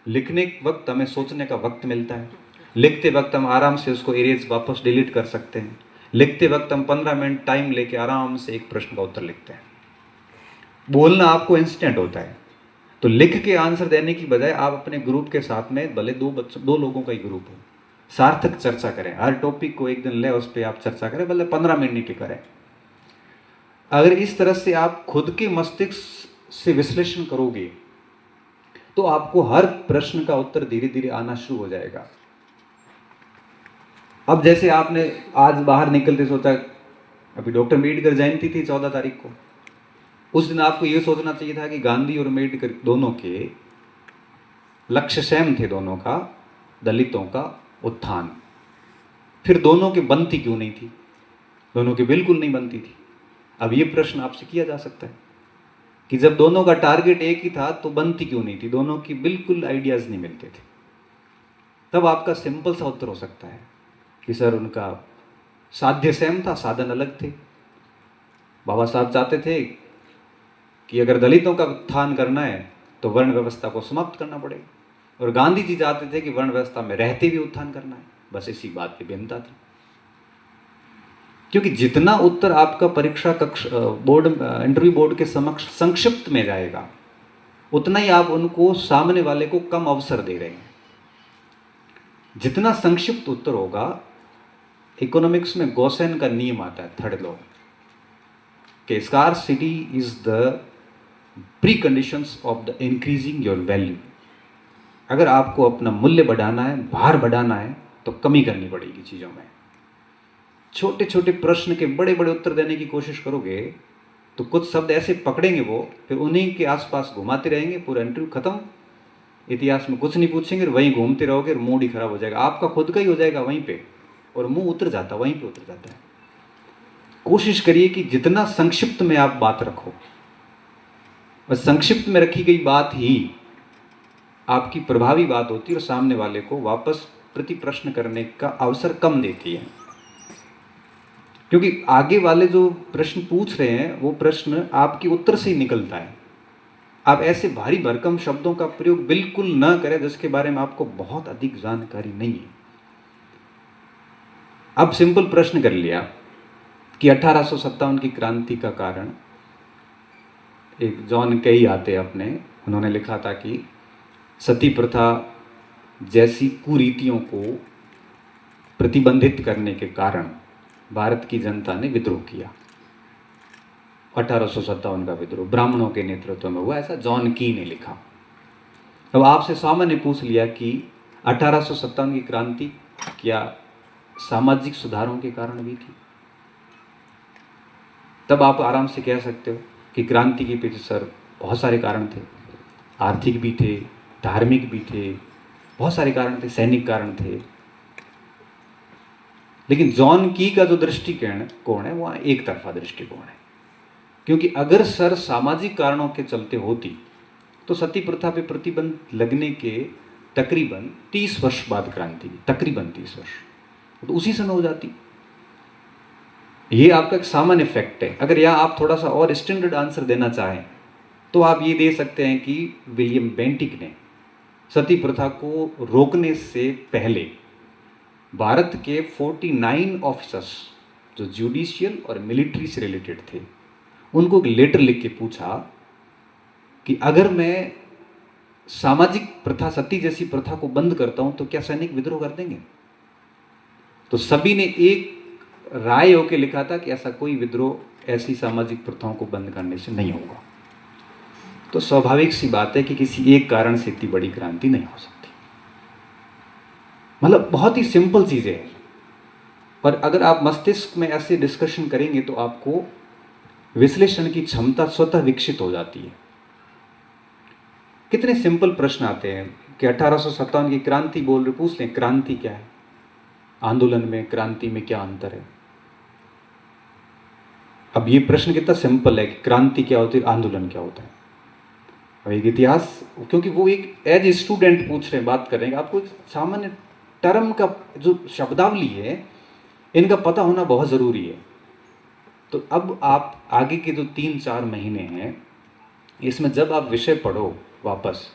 लिखने के वक्त हमें सोचने का वक्त मिलता है, लिखते वक्त हम आराम से उसको एरियज वापस डिलीट कर सकते हैं, लिखते वक्त हम 15 मिनट टाइम लेके आराम से एक प्रश्न का उत्तर लिखते हैं। बोलना आपको इंस्टेंट होता है, तो लिख के आंसर देने की बजाय आप अपने ग्रुप के साथ में, भले 2 लोगों का ही ग्रुप हो, सार्थक चर्चा करें। हर टॉपिक को एक दिन ले, उस पर आप चर्चा करें, भले 15 मिनट ही करें। अगर इस तरह से आप खुद के मस्तिष्क से विश्लेषण करोगे तो आपको हर प्रश्न का उत्तर धीरे धीरे आना शुरू हो जाएगा। अब जैसे आपने आज बाहर निकलते सोचा, अभी डॉक्टर अम्बेडकर जयंती थी 14 तारीख को, उस दिन आपको यह सोचना चाहिए था कि गांधी और अम्बेडकर दोनों के लक्ष्य सेम थे, दोनों का दलितों का उत्थान। फिर दोनों की बनती क्यों नहीं थी? दोनों की बिल्कुल नहीं बनती थी। अब ये प्रश्न आपसे किया जा सकता है कि जब दोनों का टारगेट एक ही था तो बनती क्यों नहीं थी? दोनों की बिल्कुल आइडियाज नहीं मिलते थे। तब आपका सिंपल सा उत्तर हो सकता है कि सर उनका साध्य सेम था, साधन अलग थे। बाबा साहब चाहते थे कि अगर दलितों का उत्थान करना है तो वर्ण व्यवस्था को समाप्त करना पड़ेगा, और गांधी जी चाहते थे कि वर्ण व्यवस्था में रहते भी उत्थान करना है। बस इसी बात की भिन्नता थी। क्योंकि जितना उत्तर आपका परीक्षा कक्ष बोर्ड इंटरव्यू बोर्ड के समक्ष संक्षिप्त में जाएगा, उतना ही आप उनको सामने वाले को कम अवसर दे रहे हैं। जितना संक्षिप्त उत्तर होगा, इकोनॉमिक्स में गॉसेन का नियम आता है, थर्ड लॉ, कि scarcity is the pre conditions of the increasing your value. अगर आपको अपना मूल्य बढ़ाना है, भार बढ़ाना है, तो कमी करनी पड़ेगी चीज़ों में। छोटे छोटे प्रश्न के बड़े बड़े उत्तर देने की कोशिश करोगे तो कुछ शब्द ऐसे पकड़ेंगे वो, फिर उन्हीं के आसपास घुमाते रहेंगे, पूरा इंटरव्यू खत्म, इतिहास में कुछ नहीं पूछेंगे, वहीं घूमते रहोगे और मूड ही खराब हो जाएगा, आपका खुद का ही हो जाएगा वहीं पे, और मुंह उतर जाता, वहीं पे उतर जाता है। कोशिश करिए कि जितना संक्षिप्त में आप बात रखो, बस संक्षिप्त में रखी गई बात ही आपकी प्रभावी बात होती है और सामने वाले को वापस प्रति प्रश्न करने का अवसर कम देती है। क्योंकि आगे वाले जो प्रश्न पूछ रहे हैं वो प्रश्न आपके उत्तर से ही निकलता है। आप ऐसे भारी भरकम शब्दों का प्रयोग बिल्कुल न करें जिसके बारे में आपको बहुत अधिक जानकारी नहीं है। अब सिंपल प्रश्न कर लिया कि 1857 की क्रांति का कारण, एक जॉन केई आते अपने, उन्होंने लिखा था कि सती प्रथा जैसी कुरीतियों को प्रतिबंधित करने के कारण भारत की जनता ने विद्रोह किया। 1857 का विद्रोह ब्राह्मणों के नेतृत्व में हुआ, ऐसा जॉन की ने लिखा। अब आपसे सामान्य पूछ लिया कि 1857 की क्रांति क्या सामाजिक सुधारों के कारण हुई थी, तब आप आराम से कह सकते हो कि क्रांति के पीछे सर बहुत सारे कारण थे, आर्थिक भी थे, धार्मिक भी थे, बहुत सारे कारण थे, सैनिक कारण थे। लेकिन जॉन की का जो दृष्टिकोण है वह एक तरफा दृष्टिकोण है, क्योंकि अगर सर सामाजिक कारणों के चलते होती तो सती प्रथा पे प्रतिबंध लगने के तकरीबन 30 वर्ष बाद क्रांति, तकरीबन 30 वर्ष, तो उसी समय हो जाती। ये आपका एक सामान्य फैक्ट है। अगर यहाँ आप थोड़ा सा और स्टैंडर्ड आंसर देना चाहें तो आप ये दे सकते हैं कि विलियम बेंटिक ने सती प्रथा को रोकने से पहले भारत के 49 ऑफिसर्स जो जुडिशियल और मिलिट्री से रिलेटेड थे, उनको एक लेटर लिख के पूछा कि अगर मैं सामाजिक प्रथा, सती जैसी प्रथा को बंद करता हूं तो क्या सैनिक विद्रोह कर देंगे? तो सभी ने एक राय होकर लिखा था कि ऐसा कोई विद्रोह ऐसी सामाजिक प्रथाओं को बंद करने से नहीं होगा। तो स्वाभाविक सी बात है कि किसी एक कारण से इतनी बड़ी क्रांति नहीं हो सकती। मतलब बहुत ही सिंपल चीजें हैं, पर अगर आप मस्तिष्क में ऐसे डिस्कशन करेंगे तो आपको विश्लेषण की क्षमता स्वतः विकसित हो जाती है। कितने सिंपल प्रश्न आते हैं कि 1857 की क्रांति बोल रहे, पूछ लें क्रांति क्या है, आंदोलन में क्रांति में क्या अंतर है। अब ये प्रश्न कितना सिंपल है कि क्रांति क्या होती है, आंदोलन क्या होता है। और एक इतिहास, क्योंकि वो एक एज स्टूडेंट पूछ रहे हैं, बात करेंगे, आपको सामान्य टर्म का जो शब्दावली है इनका पता होना बहुत ज़रूरी है। तो अब आप आगे के जो 3-4 महीने हैं इसमें जब आप विषय पढ़ो वापस,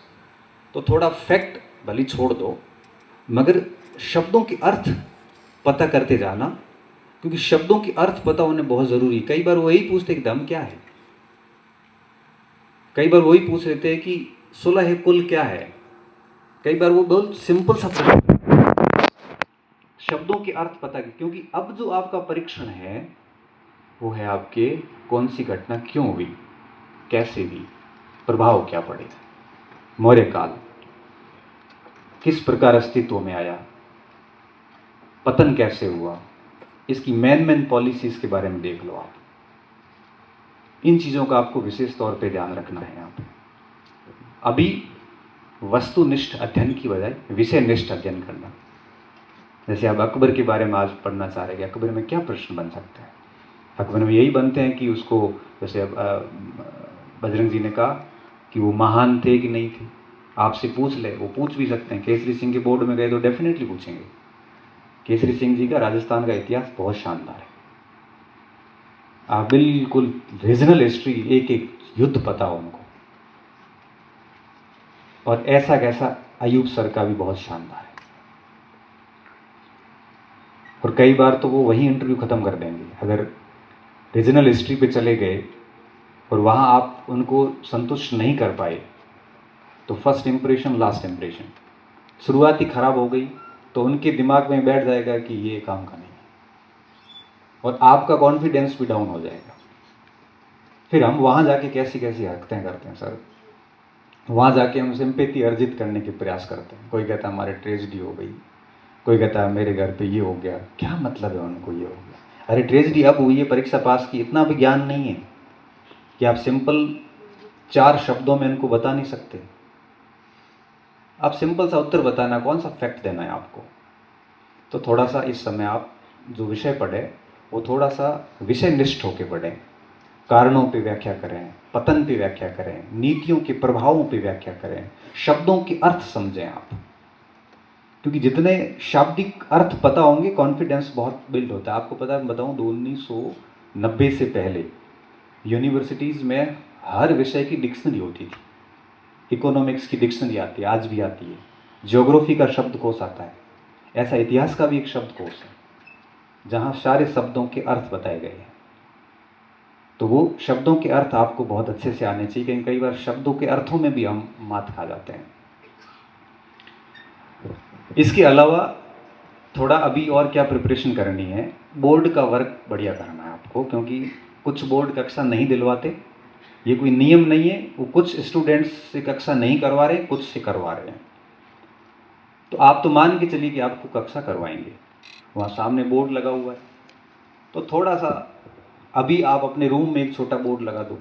तो थोड़ा फैक्ट भले छोड़ दो मगर शब्दों के अर्थ पता करते जाना, क्योंकि शब्दों के अर्थ पता होने बहुत ज़रूरी है। कई बार वही पूछते कि धम क्या है, कई बार वही पूछ लेते हैं कि सुलह कुल क्या है, कई बार वो बहुत सिंपल सा प्रश्न, शब्दों के अर्थ पता, क्योंकि अब जो आपका परीक्षण है वो है आपके कौन सी घटना क्यों हुई, कैसे हुई, प्रभाव क्या पड़े, मौर्य काल किस प्रकार अस्तित्व में आया, पतन कैसे हुआ, इसकी मेन पॉलिसीज के बारे में देख लो आप। इन चीज़ों का आपको विशेष तौर पे ध्यान रखना है। यहाँ पे अभी वस्तुनिष्ठ अध्ययन की बजाय विषयनिष्ठ अध्ययन करना। जैसे आप अकबर के बारे में आज पढ़ना चाह रहे हैं, अकबर में क्या प्रश्न बन सकते हैं। अकबर में यही बनते हैं कि उसको, जैसे बजरंग जी ने कहा कि वो महान थे कि नहीं थे, आपसे पूछ ले, वो पूछ भी सकते हैं। केसरी सिंह के बोर्ड में गए तो डेफिनेटली पूछेंगे। केसरी सिंह जी का राजस्थान का इतिहास बहुत शानदार है, आप बिल्कुल रीजनल हिस्ट्री, एक एक युद्ध पता हो उनको, और ऐसा कैसा अयूब सर का भी बहुत शानदार है। और कई बार तो वो वही इंटरव्यू ख़त्म कर देंगे। अगर रीजनल हिस्ट्री पे चले गए और वहाँ आप उनको संतुष्ट नहीं कर पाए तो फर्स्ट इम्प्रेशन लास्ट इम्प्रेशन, शुरुआत ही ख़राब हो गई तो उनके दिमाग में बैठ जाएगा कि ये काम का नहीं, और आपका कॉन्फिडेंस भी डाउन हो जाएगा। फिर हम वहाँ जाके कैसी कैसी हरकतें करते हैं सर, वहाँ जाके हम सिंपैथी अर्जित करने के प्रयास करते हैं। कोई कहता है हमारे ट्रेजिडी हो गई, कोई कहता है मेरे घर पे ये हो गया। क्या मतलब है उनको ये हो गया? अरे ट्रेजिडी अब हुई है, परीक्षा पास की, इतना भी ज्ञान नहीं है कि आप सिंपल 4 शब्दों में इनको बता नहीं सकते। आप सिंपल सा उत्तर बताना, कौन सा फैक्ट देना है आपको। तो थोड़ा सा इस समय आप जो विषय पढ़े वो थोड़ा सा विषय निष्ठ होकर पढ़ें, कारणों पे व्याख्या करें, पतन पे व्याख्या करें, नीतियों के प्रभावों पे व्याख्या करें, शब्दों के अर्थ समझें आप, क्योंकि जितने शाब्दिक अर्थ पता होंगे कॉन्फिडेंस बहुत बिल्ड होता है। आपको पता है, मैं बताऊं, 1990 से पहले यूनिवर्सिटीज़ में हर विषय की डिक्शनरी होती थी। इकोनॉमिक्स की डिक्शनरी आती है, आज भी आती है। ज्योग्राफी का शब्दकोश आता है, ऐसा इतिहास का भी एक शब्दकोश है जहाँ सारे शब्दों के अर्थ बताए गए हैं। तो वो शब्दों के अर्थ आपको बहुत अच्छे से आने चाहिए, क्योंकि कई बार शब्दों के अर्थों में भी हम मात खा जाते हैं। इसके अलावा थोड़ा अभी और क्या प्रिपरेशन करनी है, बोर्ड का वर्क बढ़िया करना है आपको, क्योंकि कुछ बोर्ड कक्षा नहीं दिलवाते। ये कोई नियम नहीं है, वो कुछ स्टूडेंट्स से कक्षा नहीं करवा रहे, कुछ से करवा रहे हैं। तो आप तो मान के चलिए कि आपको कक्षा करवाएंगे, वहाँ सामने बोर्ड लगा हुआ है, तो थोड़ा सा अभी आप अपने रूम में एक छोटा बोर्ड लगा दो।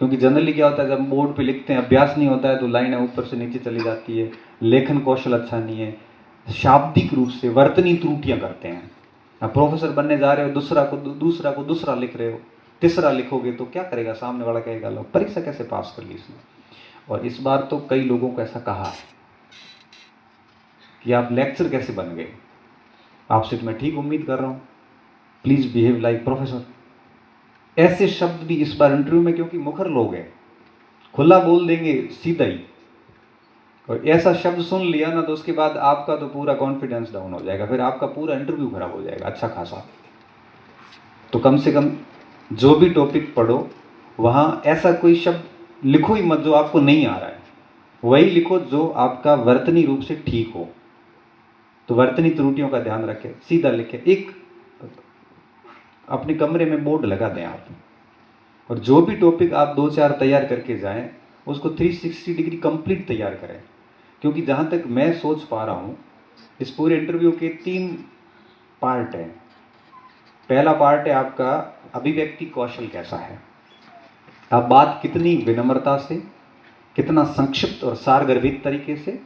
क्योंकि जनरली क्या होता है, जब बोर्ड पे लिखते हैं अभ्यास नहीं होता है तो लाइनें ऊपर से नीचे चली जाती है, लेखन कौशल अच्छा नहीं है, शाब्दिक रूप से वर्तनी त्रुटियां करते हैं। अब प्रोफेसर बनने जा रहे हो, दूसरा लिख रहे हो, तीसरा लिखोगे तो क्या करेगा सामने वाला, कहेगा लो परीक्षा कैसे पास कर ली इसने। और इस बार तो कई लोगों को ऐसा कहा है कि आप लेक्चर कैसे बन गए, आपसे तो मैं ठीक उम्मीद कर रहा हूँ, प्लीज बिहेव लाइक प्रोफेसर। ऐसे शब्द भी इस बार इंटरव्यू में, क्योंकि मुखर लोग हैं, खुला बोल देंगे सीधा ही, और ऐसा शब्द सुन लिया ना तो उसके बाद आपका तो पूरा कॉन्फिडेंस डाउन हो जाएगा, फिर आपका पूरा इंटरव्यू खराब हो जाएगा अच्छा खासा। तो कम से कम जो भी टॉपिक पढ़ो वहाँ ऐसा कोई शब्द लिखो ही मत जो आपको नहीं आ रहा है, वही लिखो जो आपका वर्तनी रूप से ठीक हो। तो वर्तनी त्रुटियों का ध्यान रखें, सीधा लिखें। एक अपने कमरे में बोर्ड लगा दें आप, और जो भी टॉपिक आप 2-4 तैयार करके जाएं उसको 360 डिग्री कंप्लीट तैयार करें। क्योंकि जहाँ तक मैं सोच पा रहा हूँ, इस पूरे इंटरव्यू के 3 पार्ट हैं। पहला पार्ट है आपका अभिव्यक्ति कौशल कैसा है, आप बात कितनी विनम्रता से, कितना संक्षिप्त और सारगर्भित तरीके से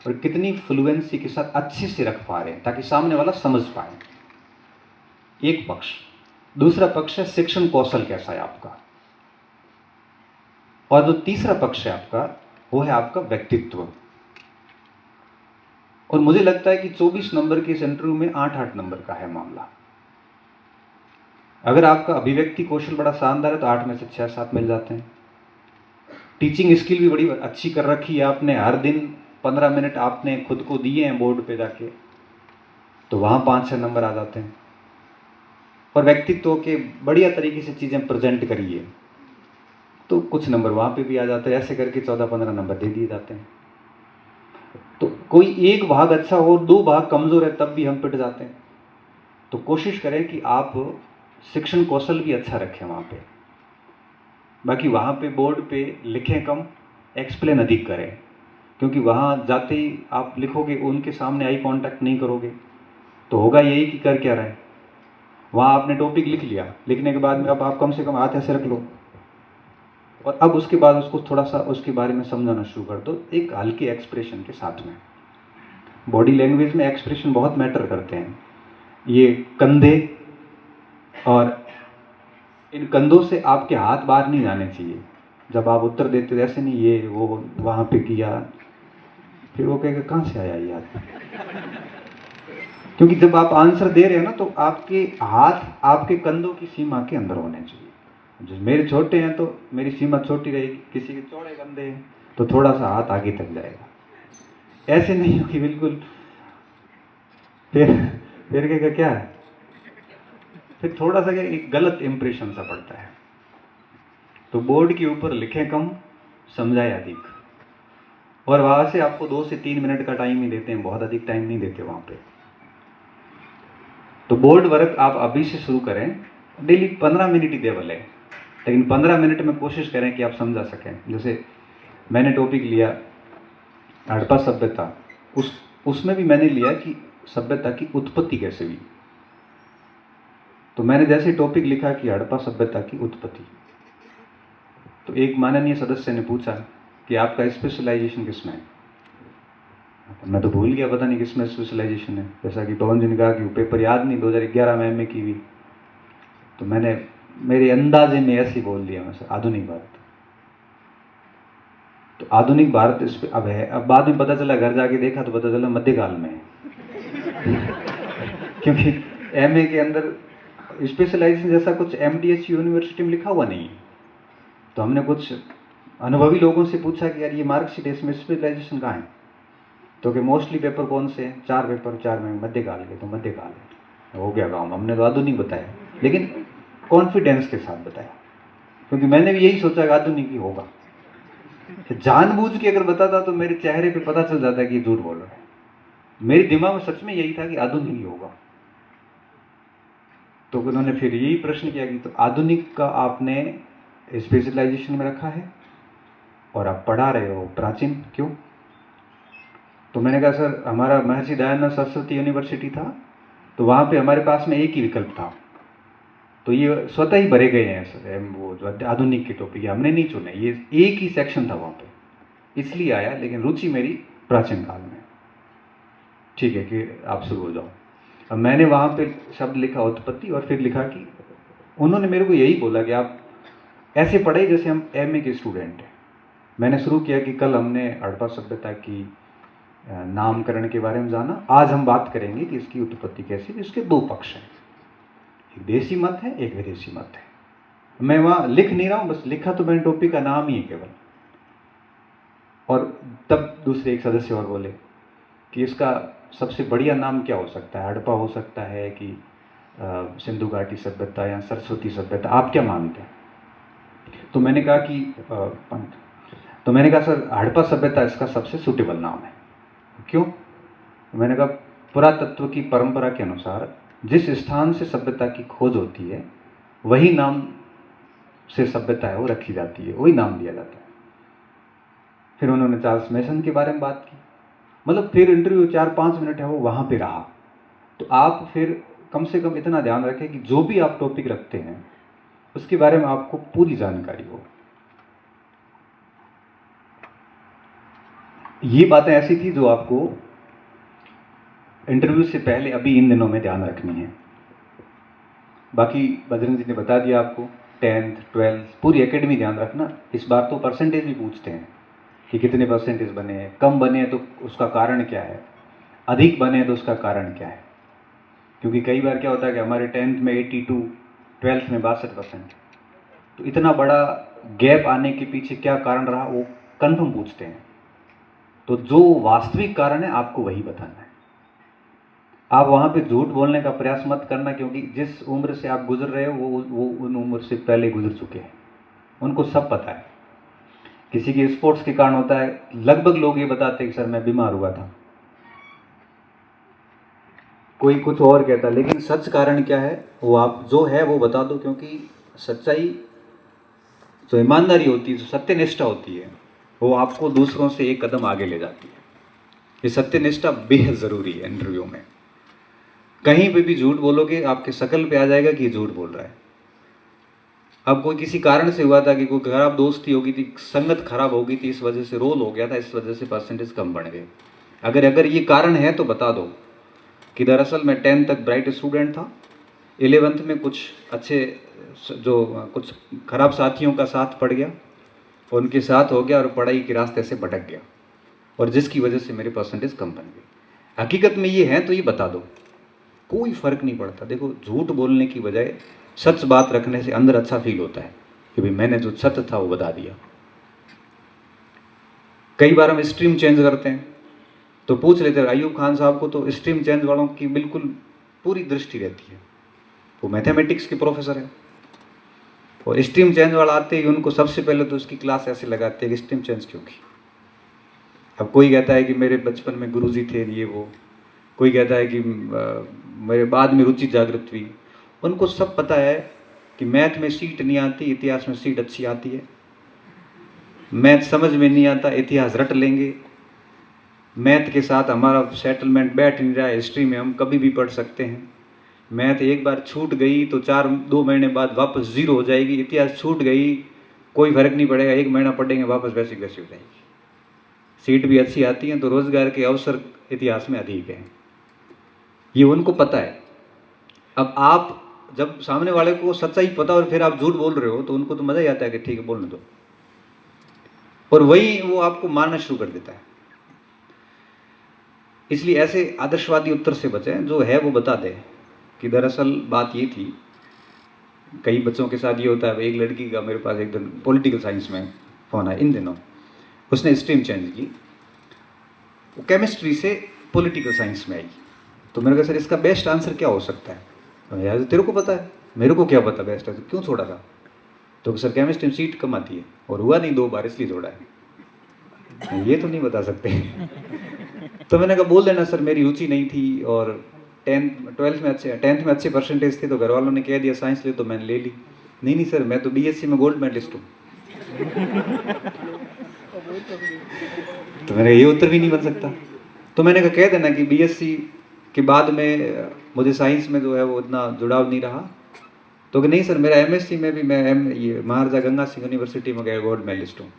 और कितनी फ्लुएंसी के साथ अच्छे से रख पा रहे हैं ताकि सामने वाला समझ पाए, एक पक्ष। दूसरा पक्ष है शिक्षण कौशल कैसा है आपका, और जो तीसरा पक्ष है आपका वो है आपका व्यक्तित्व। और मुझे लगता है कि 24 नंबर के इस इंटरव्यू में 8-8 नंबर का है मामला। अगर आपका अभिव्यक्ति कौशल बड़ा शानदार है तो 8 में से 6-7 मिल जाते हैं। टीचिंग स्किल भी बड़ी अच्छी कर रखी है आपने, हर दिन 15 मिनट आपने खुद को दिए हैं बोर्ड पे जाके, तो वहाँ 5-6 नंबर आ जाते हैं। और व्यक्तित्व के बढ़िया तरीके से चीज़ें प्रेजेंट करिए तो कुछ नंबर वहाँ पे भी आ जाते हैं। ऐसे करके 14-15 नंबर दे दिए जाते हैं। तो कोई एक भाग अच्छा हो और 2 भाग कमज़ोर है तब भी हम पिट जाते हैं। तो कोशिश करें कि आप शिक्षण कौशल भी अच्छा रखें वहाँ पे। बाकी वहाँ पे बोर्ड पे लिखें कम, एक्सप्लेन अधिक करें, क्योंकि वहाँ जाते ही आप लिखोगे, उनके सामने आई कांटेक्ट नहीं करोगे तो होगा यही कि कर क्या रहे हैं। वहाँ आपने टॉपिक लिख लिया, लिखने के बाद में अब आप कम से कम हाथ ऐसे रख लो और अब उसके बाद उसको थोड़ा सा उसके बारे में समझाना शुरू कर दो, एक हल्के एक्सप्रेशन के साथ में। बॉडी लैंग्वेज में एक्सप्रेशन बहुत मैटर करते हैं। ये कंधे और इन कंधों से आपके हाथ बाहर नहीं जाने चाहिए जब आप उत्तर देते हो, ऐसे नहीं ये वो वहाँ पे किया फिर वो कहेगा कहाँ से आया ये आदमी। क्योंकि जब आप आंसर दे रहे हो ना तो आपके हाथ आपके कंधों की सीमा के अंदर होने चाहिए। जो मेरे छोटे हैं तो मेरी सीमा छोटी रहेगी, किसी के चौड़े कंधे हैं तो थोड़ा सा हाथ आगे तक जाएगा। ऐसे नहीं हो कि बिल्कुल फिर फिर क्या है, फिर थोड़ा सा क्या एक गलत इंप्रेशन सा पड़ता है। तो बोर्ड के ऊपर लिखें कम, समझाए अधिक, और वहाँ से आपको 2 से 3 मिनट का टाइम ही देते हैं, बहुत अधिक टाइम नहीं देते वहाँ पे। तो बोर्ड वर्क आप अभी से शुरू करें, डेली 15 मिनट ही दे भले, लेकिन 15 मिनट में कोशिश करें कि आप समझा सकें। जैसे मैंने टॉपिक लिया हड़प्पा सभ्यता, उसमें भी मैंने लिया कि सभ्यता की उत्पत्ति कैसे हुई। तो मैंने जैसे टॉपिक लिखा कि हड़प्पा सभ्यता की उत्पत्ति, तो एक माननीय सदस्य ने पूछा कि आपका स्पेशलाइजेशन किसमें है। मैं तो भूल गया, पता नहीं किसमें स्पेशलाइजेशन है। जैसा कि पवन जी ने कहा कि वो पेपर याद नहीं, 2011 में एमए की हुई। तो मैंने मेरे अंदाजे में ऐसे ही बोल दिया, मैं आधुनिक भारत। तो आधुनिक भारत इस पे अब है। अब बाद में पता चला, घर जाके देखा तो पता चला मध्यकाल में है क्योंकि एमए के अंदर स्पेशलाइजेशन जैसा कुछ एमडीएस यूनिवर्सिटी में लिखा हुआ नहीं है। तो हमने कुछ अनुभवी लोगों से पूछा कि यार ये मार्कशीट है, इसमें स्पेशलाइजेशन कहाँ है। तो कि मोस्टली पेपर कौन से हैं, 4 पेपर, 4 में मध्यकाल के। तो मध्यकाल है, हो गया काम। हमने तो आधुनिक बताया, लेकिन कॉन्फिडेंस के साथ बताया, क्योंकि मैंने भी यही सोचा कि आधुनिक ही होगा। जानबूझ के अगर बताता तो मेरे चेहरे पे पता चल जाता कि झूठ बोल रहा है। मेरे दिमाग में सच में यही था कि आधुनिक ही होगा। तो उन्होंने फिर यही प्रश्न किया कि तो आधुनिक का आपने स्पेशलाइजेशन में रखा है और आप पढ़ा रहे हो प्राचीन, क्यों? तो मैंने कहा सर हमारा महर्षि दयानंद सरस्वती यूनिवर्सिटी था, तो वहाँ पे हमारे पास में एक ही विकल्प था, तो ये स्वतः ही भरे गए हैं सर। वो जो आधुनिक के टॉपिक हमने नहीं चुने, ये एक ही सेक्शन था वहाँ पे, इसलिए आया। लेकिन रुचि मेरी प्राचीन काल में। ठीक है कि आप शुरू हो जाओ। अब मैंने वहाँ पे शब्द लिखा उत्पत्ति, और फिर लिखा कि उन्होंने मेरे को यही बोला कि आप ऐसे पढ़े जैसे हम एमए के स्टूडेंट हैं। मैंने शुरू किया कि कल हमने हड़प्पा सभ्यता की नामकरण के बारे में जाना, आज हम बात करेंगे कि इसकी उत्पत्ति कैसी। इसके 2 पक्ष हैं, एक देसी मत है, एक विदेशी मत है। मैं वहाँ लिख नहीं रहा हूँ, बस लिखा तो मैंने टॉपिक का नाम ही है केवल। और तब दूसरे एक सदस्य और बोले कि इसका सबसे बढ़िया नाम क्या हो सकता है, हड़प्पा हो सकता है कि सिंधु घाटी सभ्यता या सरस्वती सभ्यता, आप क्या मानते हैं? तो मैंने कहा कि पंत, तो मैंने कहा सर हड़प्पा सभ्यता इसका सबसे सूटेबल नाम है। क्यों? मैंने कहा पुरातत्व की परंपरा के अनुसार जिस स्थान से सभ्यता की खोज होती है वही नाम से सभ्यता है वो रखी जाती है, वही नाम दिया जाता है। फिर उन्होंने चार्ल्स मैसन के बारे में बात की। मतलब फिर इंटरव्यू 4-5 मिनट है वो वहाँ पे रहा। तो आप फिर कम से कम इतना ध्यान रखें कि जो भी आप टॉपिक रखते हैं उसके बारे में आपको पूरी जानकारी हो। ये बातें ऐसी थी जो आपको इंटरव्यू से पहले अभी इन दिनों में ध्यान रखनी है। बाकी बजरंग जी ने बता दिया आपको, 10th 12th पूरी एकेडमी ध्यान रखना। इस बार तो परसेंटेज भी पूछते हैं कि कितने परसेंटेज बने हैं, कम बने हैं तो उसका कारण क्या है, अधिक बने हैं तो उसका कारण क्या है। क्योंकि कई बार क्या होता है कि हमारे 10th में 82, 12th में 62%, तो इतना बड़ा गैप आने के पीछे क्या कारण रहा वो कन्फर्म पूछते हैं। तो जो वास्तविक कारण है आपको वही बताना है। आप वहाँ पे झूठ बोलने का प्रयास मत करना, क्योंकि जिस उम्र से आप गुजर रहे हो वो उन उम्र से पहले गुजर चुके हैं, उनको सब पता है। किसी के स्पोर्ट्स के कारण होता है, लगभग लोग ये बताते हैं कि सर मैं बीमार हुआ था, कोई कुछ और कहता, लेकिन सच कारण क्या है वो आप जो है वो बता दो। क्योंकि सच्चाई, जो ईमानदारी होती है, जो सत्यनिष्ठा होती है, वो आपको दूसरों से एक कदम आगे ले जाती है। ये सत्यनिष्ठा बेहद ज़रूरी है। इंटरव्यू में कहीं पे भी झूठ बोलोगे आपके शकल पे आ जाएगा कि झूठ बोल रहा है। अब कोई किसी कारण से हुआ था कि कोई खराब दोस्ती हो गई थी, संगत खराब हो गई थी, इस वजह से रोल हो गया था, इस वजह से परसेंटेज कम बढ़ गए। अगर ये कारण है तो बता दो कि दरअसल मैं 10th तक ब्राइट स्टूडेंट था, 11th में कुछ अच्छे जो कुछ खराब साथियों का साथ पड़ गया, उनके साथ हो गया और पढ़ाई के रास्ते से भटक गया, और जिसकी वजह से मेरे परसेंटेज कम बन गई। हकीकत में ये है तो ये बता दो, कोई फ़र्क नहीं पड़ता। देखो झूठ बोलने की बजाय सच बात रखने से अंदर अच्छा फील होता है कि भाई मैंने जो सत्य था वो बता दिया। कई बार हम स्ट्रीम चेंज करते हैं तो पूछ लेते हैं, अयूब खान साहब को तो स्ट्रीम चेंज वालों की बिल्कुल पूरी दृष्टि रहती है। वो मैथमेटिक्स के प्रोफेसर है और स्ट्रीम चेंज वाला आते ही उनको सबसे पहले तो उसकी क्लास ऐसे लगाते हैं कि स्ट्रीम चेंज क्यों की। अब कोई कहता है कि मेरे बचपन में गुरुजी थे ये वो, कोई कहता है कि मेरे बाद में रुचि जागृत हुई। उनको सब पता है कि मैथ में सीट नहीं आती, इतिहास में सीट अच्छी आती है। मैथ समझ में नहीं आता, इतिहास रट लेंगे। मैथ के साथ हमारा सेटलमेंट बैठ नहीं रहा है, हिस्ट्री में हम कभी भी पढ़ सकते हैं। मैथ एक बार छूट गई तो 2 महीने बाद वापस जीरो हो जाएगी। इतिहास छूट गई कोई फर्क नहीं पड़ेगा, 1 महीना पढ़ेंगे वापस वैसी वैसी हो जाएगी। सीट भी अच्छी आती है तो रोजगार के अवसर इतिहास में अधिक हैं, ये उनको पता है। अब आप जब सामने वाले को सच्चाई पता और फिर आप झूठ बोल रहे हो तो उनको तो मजा ही आता है कि ठीक है बोलने दो, और वही वो आपको मारना शुरू कर देता है। इसलिए ऐसे आदर्शवादी उत्तर से बचें, जो है वो बता दे कि दरअसल बात ये थी। कई बच्चों के साथ ये होता है। एक लड़की का मेरे पास एक दिन पॉलिटिकल साइंस में फोन आया इन दिनों, उसने स्ट्रीम चेंज की, वो केमिस्ट्री से पॉलिटिकल साइंस में आई। तो मैंने कहा सर इसका बेस्ट आंसर क्या हो सकता है? तो यार तेरे को पता है, मेरे को क्या पता बेस्ट है, तो क्यों छोड़ा था? तो सर केमिस्ट्री में सीट कम आती है और हुआ नहीं 2 बार इसलिए छोड़ा है। ये तो नहीं बता सकते। तो मैंने कहा बोल देना सर मेरी रुचि नहीं थी और 10th में अच्छे परसेंटेज थे तो घर वालों ने कह दिया साइंस ले, तो मैंने ले ली। नहीं सर मैं तो बीएससी में गोल्ड मेडलिस्ट हूँ। तो मैंने ये उत्तर भी नहीं बन सकता। तो मैंने कहा कह देना कि बीएससी के बाद में मुझे साइंस में जो है वो इतना जुड़ाव नहीं रहा। तो कि नहीं सर मेरा एमएससी में भी मैं ये महाराजा गंगा सिंह यूनिवर्सिटी में गया गोल्ड मेडलिस्ट हूँ।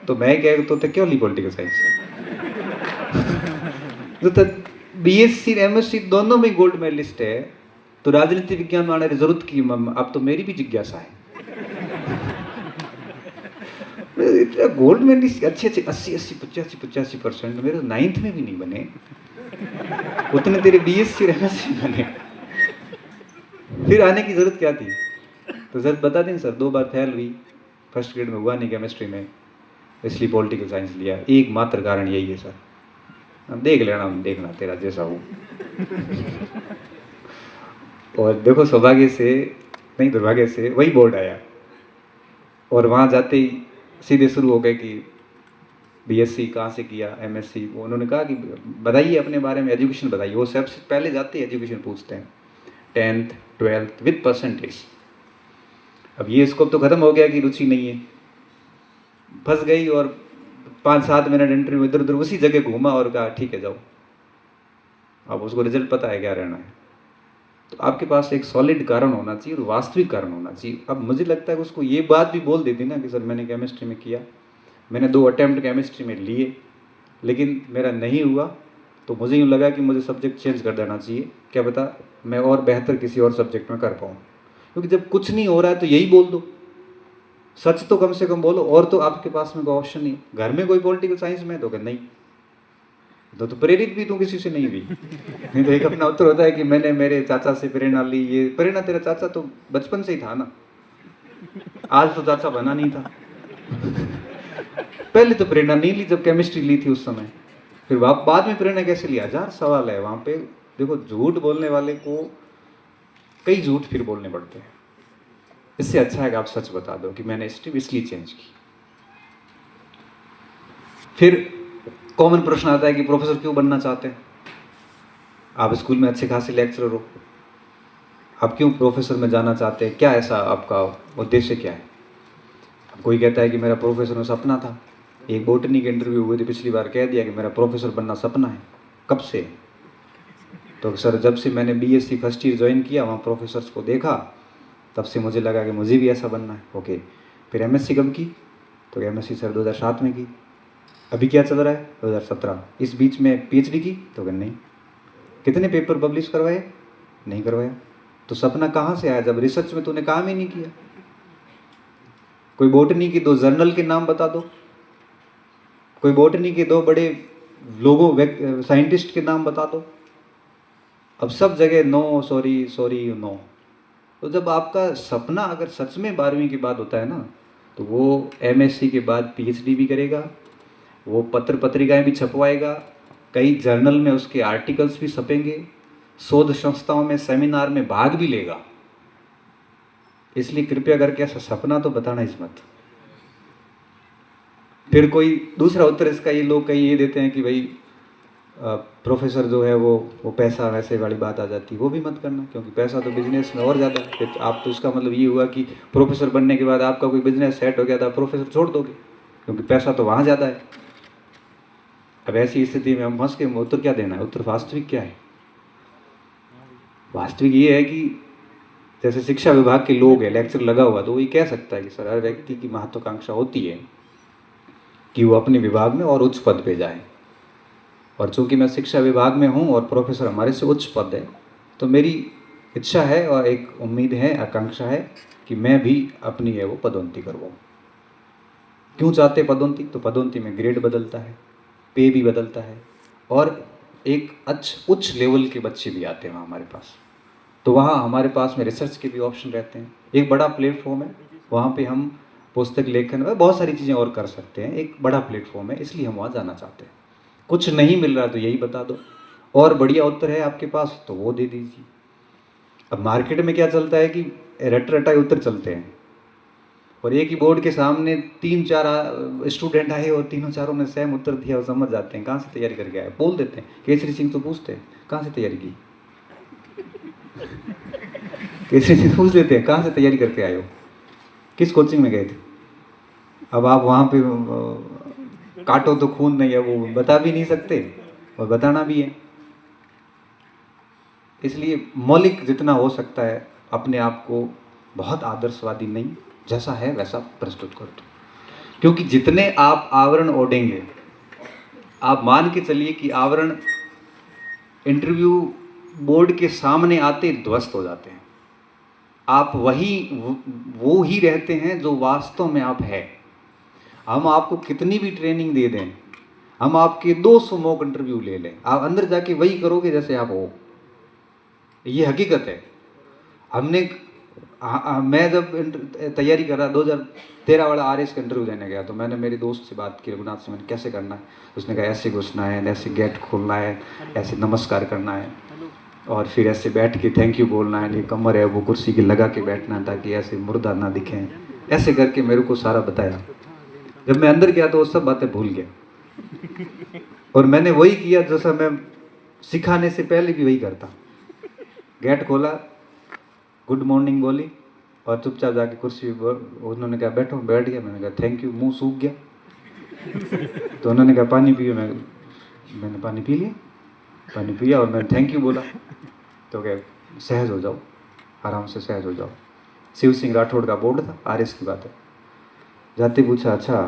तो मैं कह तो क्यों ली पॉलिटिकल साइंस? तो बीएससी एमएससी दोनों में गोल्ड मेडलिस्ट है तो राजनीति विज्ञान वाले जरूरत की। अब तो मेरी भी जिज्ञासा है। गोल्ड मेडलिस्ट अच्छे 80-85% मेरे 9th में भी नहीं बने, उतने तेरे बीएससी और एमएससी बने, फिर आने की जरूरत क्या थी? तो सर बता दें सर 2 बार फेल हुई, फर्स्ट ग्रेड में हुआ नहीं केमिस्ट्री में, इसलिए पॉलिटिकल साइंस लिया। एकमात्र कारण यही है सर। अब देख लेना, देखना तेरा जैसा हो। और देखो सौभाग्य से नहीं दुर्भाग्य से वही बोर्ड आया और वहाँ जाते ही सीधे शुरू हो गए कि बीएससी कहाँ से किया, एमएससी। वो उन्होंने कहा कि बताइए अपने बारे में, एजुकेशन बताइए। वो सबसे पहले जाते ही एजुकेशन पूछते हैं, 10th 12th विद परसेंटेज। अब ये स्कोप तो खत्म हो गया कि रुचि नहीं है, फंस गई और 5-7 मिनट इंटरव्यू इधर उधर उसी जगह घूमा और कहा ठीक है जाओ। अब उसको रिजल्ट पता है क्या रहना है। तो आपके पास एक सॉलिड कारण होना चाहिए और वास्तविक कारण होना चाहिए। अब मुझे लगता है कि उसको ये बात भी बोल देती ना कि सर मैंने केमिस्ट्री में किया, मैंने 2 अटेम्प्ट केमिस्ट्री में लिए लेकिन मेरा नहीं हुआ, तो मुझे यूँ लगा कि मुझे सब्जेक्ट चेंज कर देना चाहिए, क्या पता मैं और बेहतर किसी और सब्जेक्ट में कर पाऊँ। क्योंकि जब कुछ नहीं हो रहा है तो यही बोल दो, सच तो कम से कम बोलो। और तो आपके पास में कोई ऑप्शन नहीं। घर में कोई पॉलिटिकल साइंस में तो नहीं, तो प्रेरित भी तू किसी से नहीं हुई। नहीं तो एक अपना उत्तर होता है कि मैंने मेरे चाचा से प्रेरणा ली। ये प्रेरणा तेरा चाचा तो बचपन से ही था ना, आज तो चाचा बना नहीं था। पहले तो प्रेरणा नहीं ली जब केमिस्ट्री ली थी उस समय, फिर बाद में प्रेरणा कैसे लिया? 1000 सवाल है वहाँ पे। देखो झूठ बोलने वाले को कई झूठ फिर बोलने पड़ते हैं। इससे अच्छा है कि आप सच बता दो कि मैंने स्ट्रीम इसलिए चेंज की। फिर कॉमन प्रश्न आता है कि प्रोफेसर क्यों बनना चाहते हैं? आप स्कूल में अच्छे खासे लेक्चरर हो, आप क्यों प्रोफेसर में जाना चाहते हैं? क्या ऐसा आपका उद्देश्य क्या है? कोई कहता है कि मेरा प्रोफेसर में सपना था। एक बोटनी के इंटरव्यू हुए थे पिछली बार, कह दिया कि मेरा प्रोफेसर बनना सपना है। कब से? तो सर जब से मैंने बीएससी फर्स्ट ईयर ज्वाइन किया, वहाँ प्रोफेसर्स को देखा, तब से मुझे लगा कि मुझे भी ऐसा बनना है। ओके, फिर एमएससी कब की? तो एमएससी सर 2007 में की। अभी क्या चल रहा है? 2017। इस बीच में पीएचडी की? तो नहीं। कितने पेपर पब्लिश करवाए? नहीं करवाया। तो सपना कहाँ से आया जब रिसर्च में तूने काम ही नहीं किया? कोई बोटनी की 2 जर्नल के नाम बता दो, कोई बोटनी के 2 बड़े लोगों साइंटिस्ट के नाम बता दो। अब सब जगह नो, सॉरी नो। तो जब आपका सपना अगर सच में 12वीं के बाद होता है ना, तो वो एमएससी के बाद पीएचडी भी करेगा, वो पत्र पत्रिकाएं भी छपवाएगा, कई जर्नल में उसके आर्टिकल्स भी छपेंगे, शोध संस्थाओं में सेमिनार में भाग भी लेगा। इसलिए कृपया करके ऐसा सपना तो बताना ही मत। फिर कोई दूसरा उत्तर इसका ये लोग कई ये देते हैं कि भाई प्रोफेसर जो है वो पैसा वैसे वाली बात आ जाती है, वो भी मत करना, क्योंकि पैसा तो बिजनेस में और ज़्यादा है। फिर आप तो इसका मतलब ये हुआ कि प्रोफेसर बनने के बाद आपका कोई बिजनेस सेट हो गया था, प्रोफेसर छोड़ दोगे, क्योंकि पैसा तो वहाँ ज़्यादा है। अब ऐसी स्थिति में हम फंस के उत्तर क्या देना है? उत्तर वास्तविक क्या है? वास्तविक ये है कि जैसे शिक्षा विभाग के लोग हैं, लेक्चर लगा हुआ, तो वो ये कह सकता है कि सर हर व्यक्ति की महत्वाकांक्षा होती है कि वो अपने विभाग में और उच्च पद पे जाए, और चूंकि मैं शिक्षा विभाग में हूँ और प्रोफेसर हमारे से उच्च पद है, तो मेरी इच्छा है और एक उम्मीद है, आकांक्षा है कि मैं भी अपनी है वो पदोन्नति करवाऊँ। क्यों चाहते पदोन्नति? तो पदोन्नति में ग्रेड बदलता है, पे भी बदलता है, और एक उच्च लेवल के बच्चे भी आते हैं वहाँ हमारे पास। तो वहाँ हमारे पास में रिसर्च के भी ऑप्शन रहते हैं, एक बड़ा प्लेटफॉर्म है, वहाँ पे हम पुस्तक लेखन बहुत सारी चीज़ें और कर सकते हैं, एक बड़ा प्लेटफॉर्म है, इसलिए हम वहाँ जाना चाहते हैं। कुछ नहीं मिल रहा तो यही बता दो, और बढ़िया उत्तर है आपके पास तो वो दे दीजिए। अब मार्केट में क्या चलता है कि रट रटाए उत्तर चलते हैं, और एक ही बोर्ड के सामने 3-4 स्टूडेंट आए और तीनों चारों ने सेम उत्तर दिया और समझ जाते हैं कहाँ से तैयारी करके आए, बोल देते हैं। केसरी सिंह तो पूछते हैं कहाँ से तैयारी की, केसरी सिंह पूछ लेते हैं कहाँ से तैयारी करके आए हो, किस कोचिंग में गए थे। अब आप वहाँ पे काटो तो खून नहीं है, वो बता भी नहीं सकते और बताना भी है। इसलिए मौलिक जितना हो सकता है अपने आप को बहुत आदर्शवादी नहीं, जैसा है वैसा प्रस्तुत कर दो, क्योंकि जितने आप आवरण ओढ़ेंगे, आप मान के चलिए कि आवरण इंटरव्यू बोर्ड के सामने आते ध्वस्त हो जाते हैं, आप वो ही रहते हैं जो वास्तव में आप है। हम आपको कितनी भी ट्रेनिंग दे दें, हम आपके 200 मॉक इंटरव्यू ले लें, आप अंदर जाके वही करोगे जैसे आप हो, ये हकीकत है। मैं जब तैयारी कर रहा 2013 वाला RS का इंटरव्यू देने गया, तो मैंने मेरे दोस्त से बात की, रघुनाथ से, मैंने कैसे करना है, उसने कहा ऐसे घुसना है, ऐसे गेट खोलना है, ऐसे नमस्कार करना है, और फिर ऐसे बैठ के थैंक यू बोलना है, ये कमर है वो कुर्सी की लगा के बैठना ताकि ऐसे मुर्दा ना दिखें, ऐसे करके मेरे को सारा बताया। जब मैं अंदर गया तो वो सब बातें भूल गया, और मैंने वही किया जैसा मैं सिखाने से पहले भी वही करता। गेट खोला, गुड मॉर्निंग बोली, और चुपचाप जाके कुर्सी पर, उन्होंने कहा बैठो, बैठ गया, मैंने कहा थैंक यू, मुंह सूख गया। तो उन्होंने कहा पानी पियो, मैंने पानी पी लिया, पानी पिया और मैंने थैंक यू बोला। तो क्या, सहज हो जाओ, आराम से सहज हो जाओ। शिव सिंह राठौड़ का बोर्ड था, RS की बात है। जाते पूछा अच्छा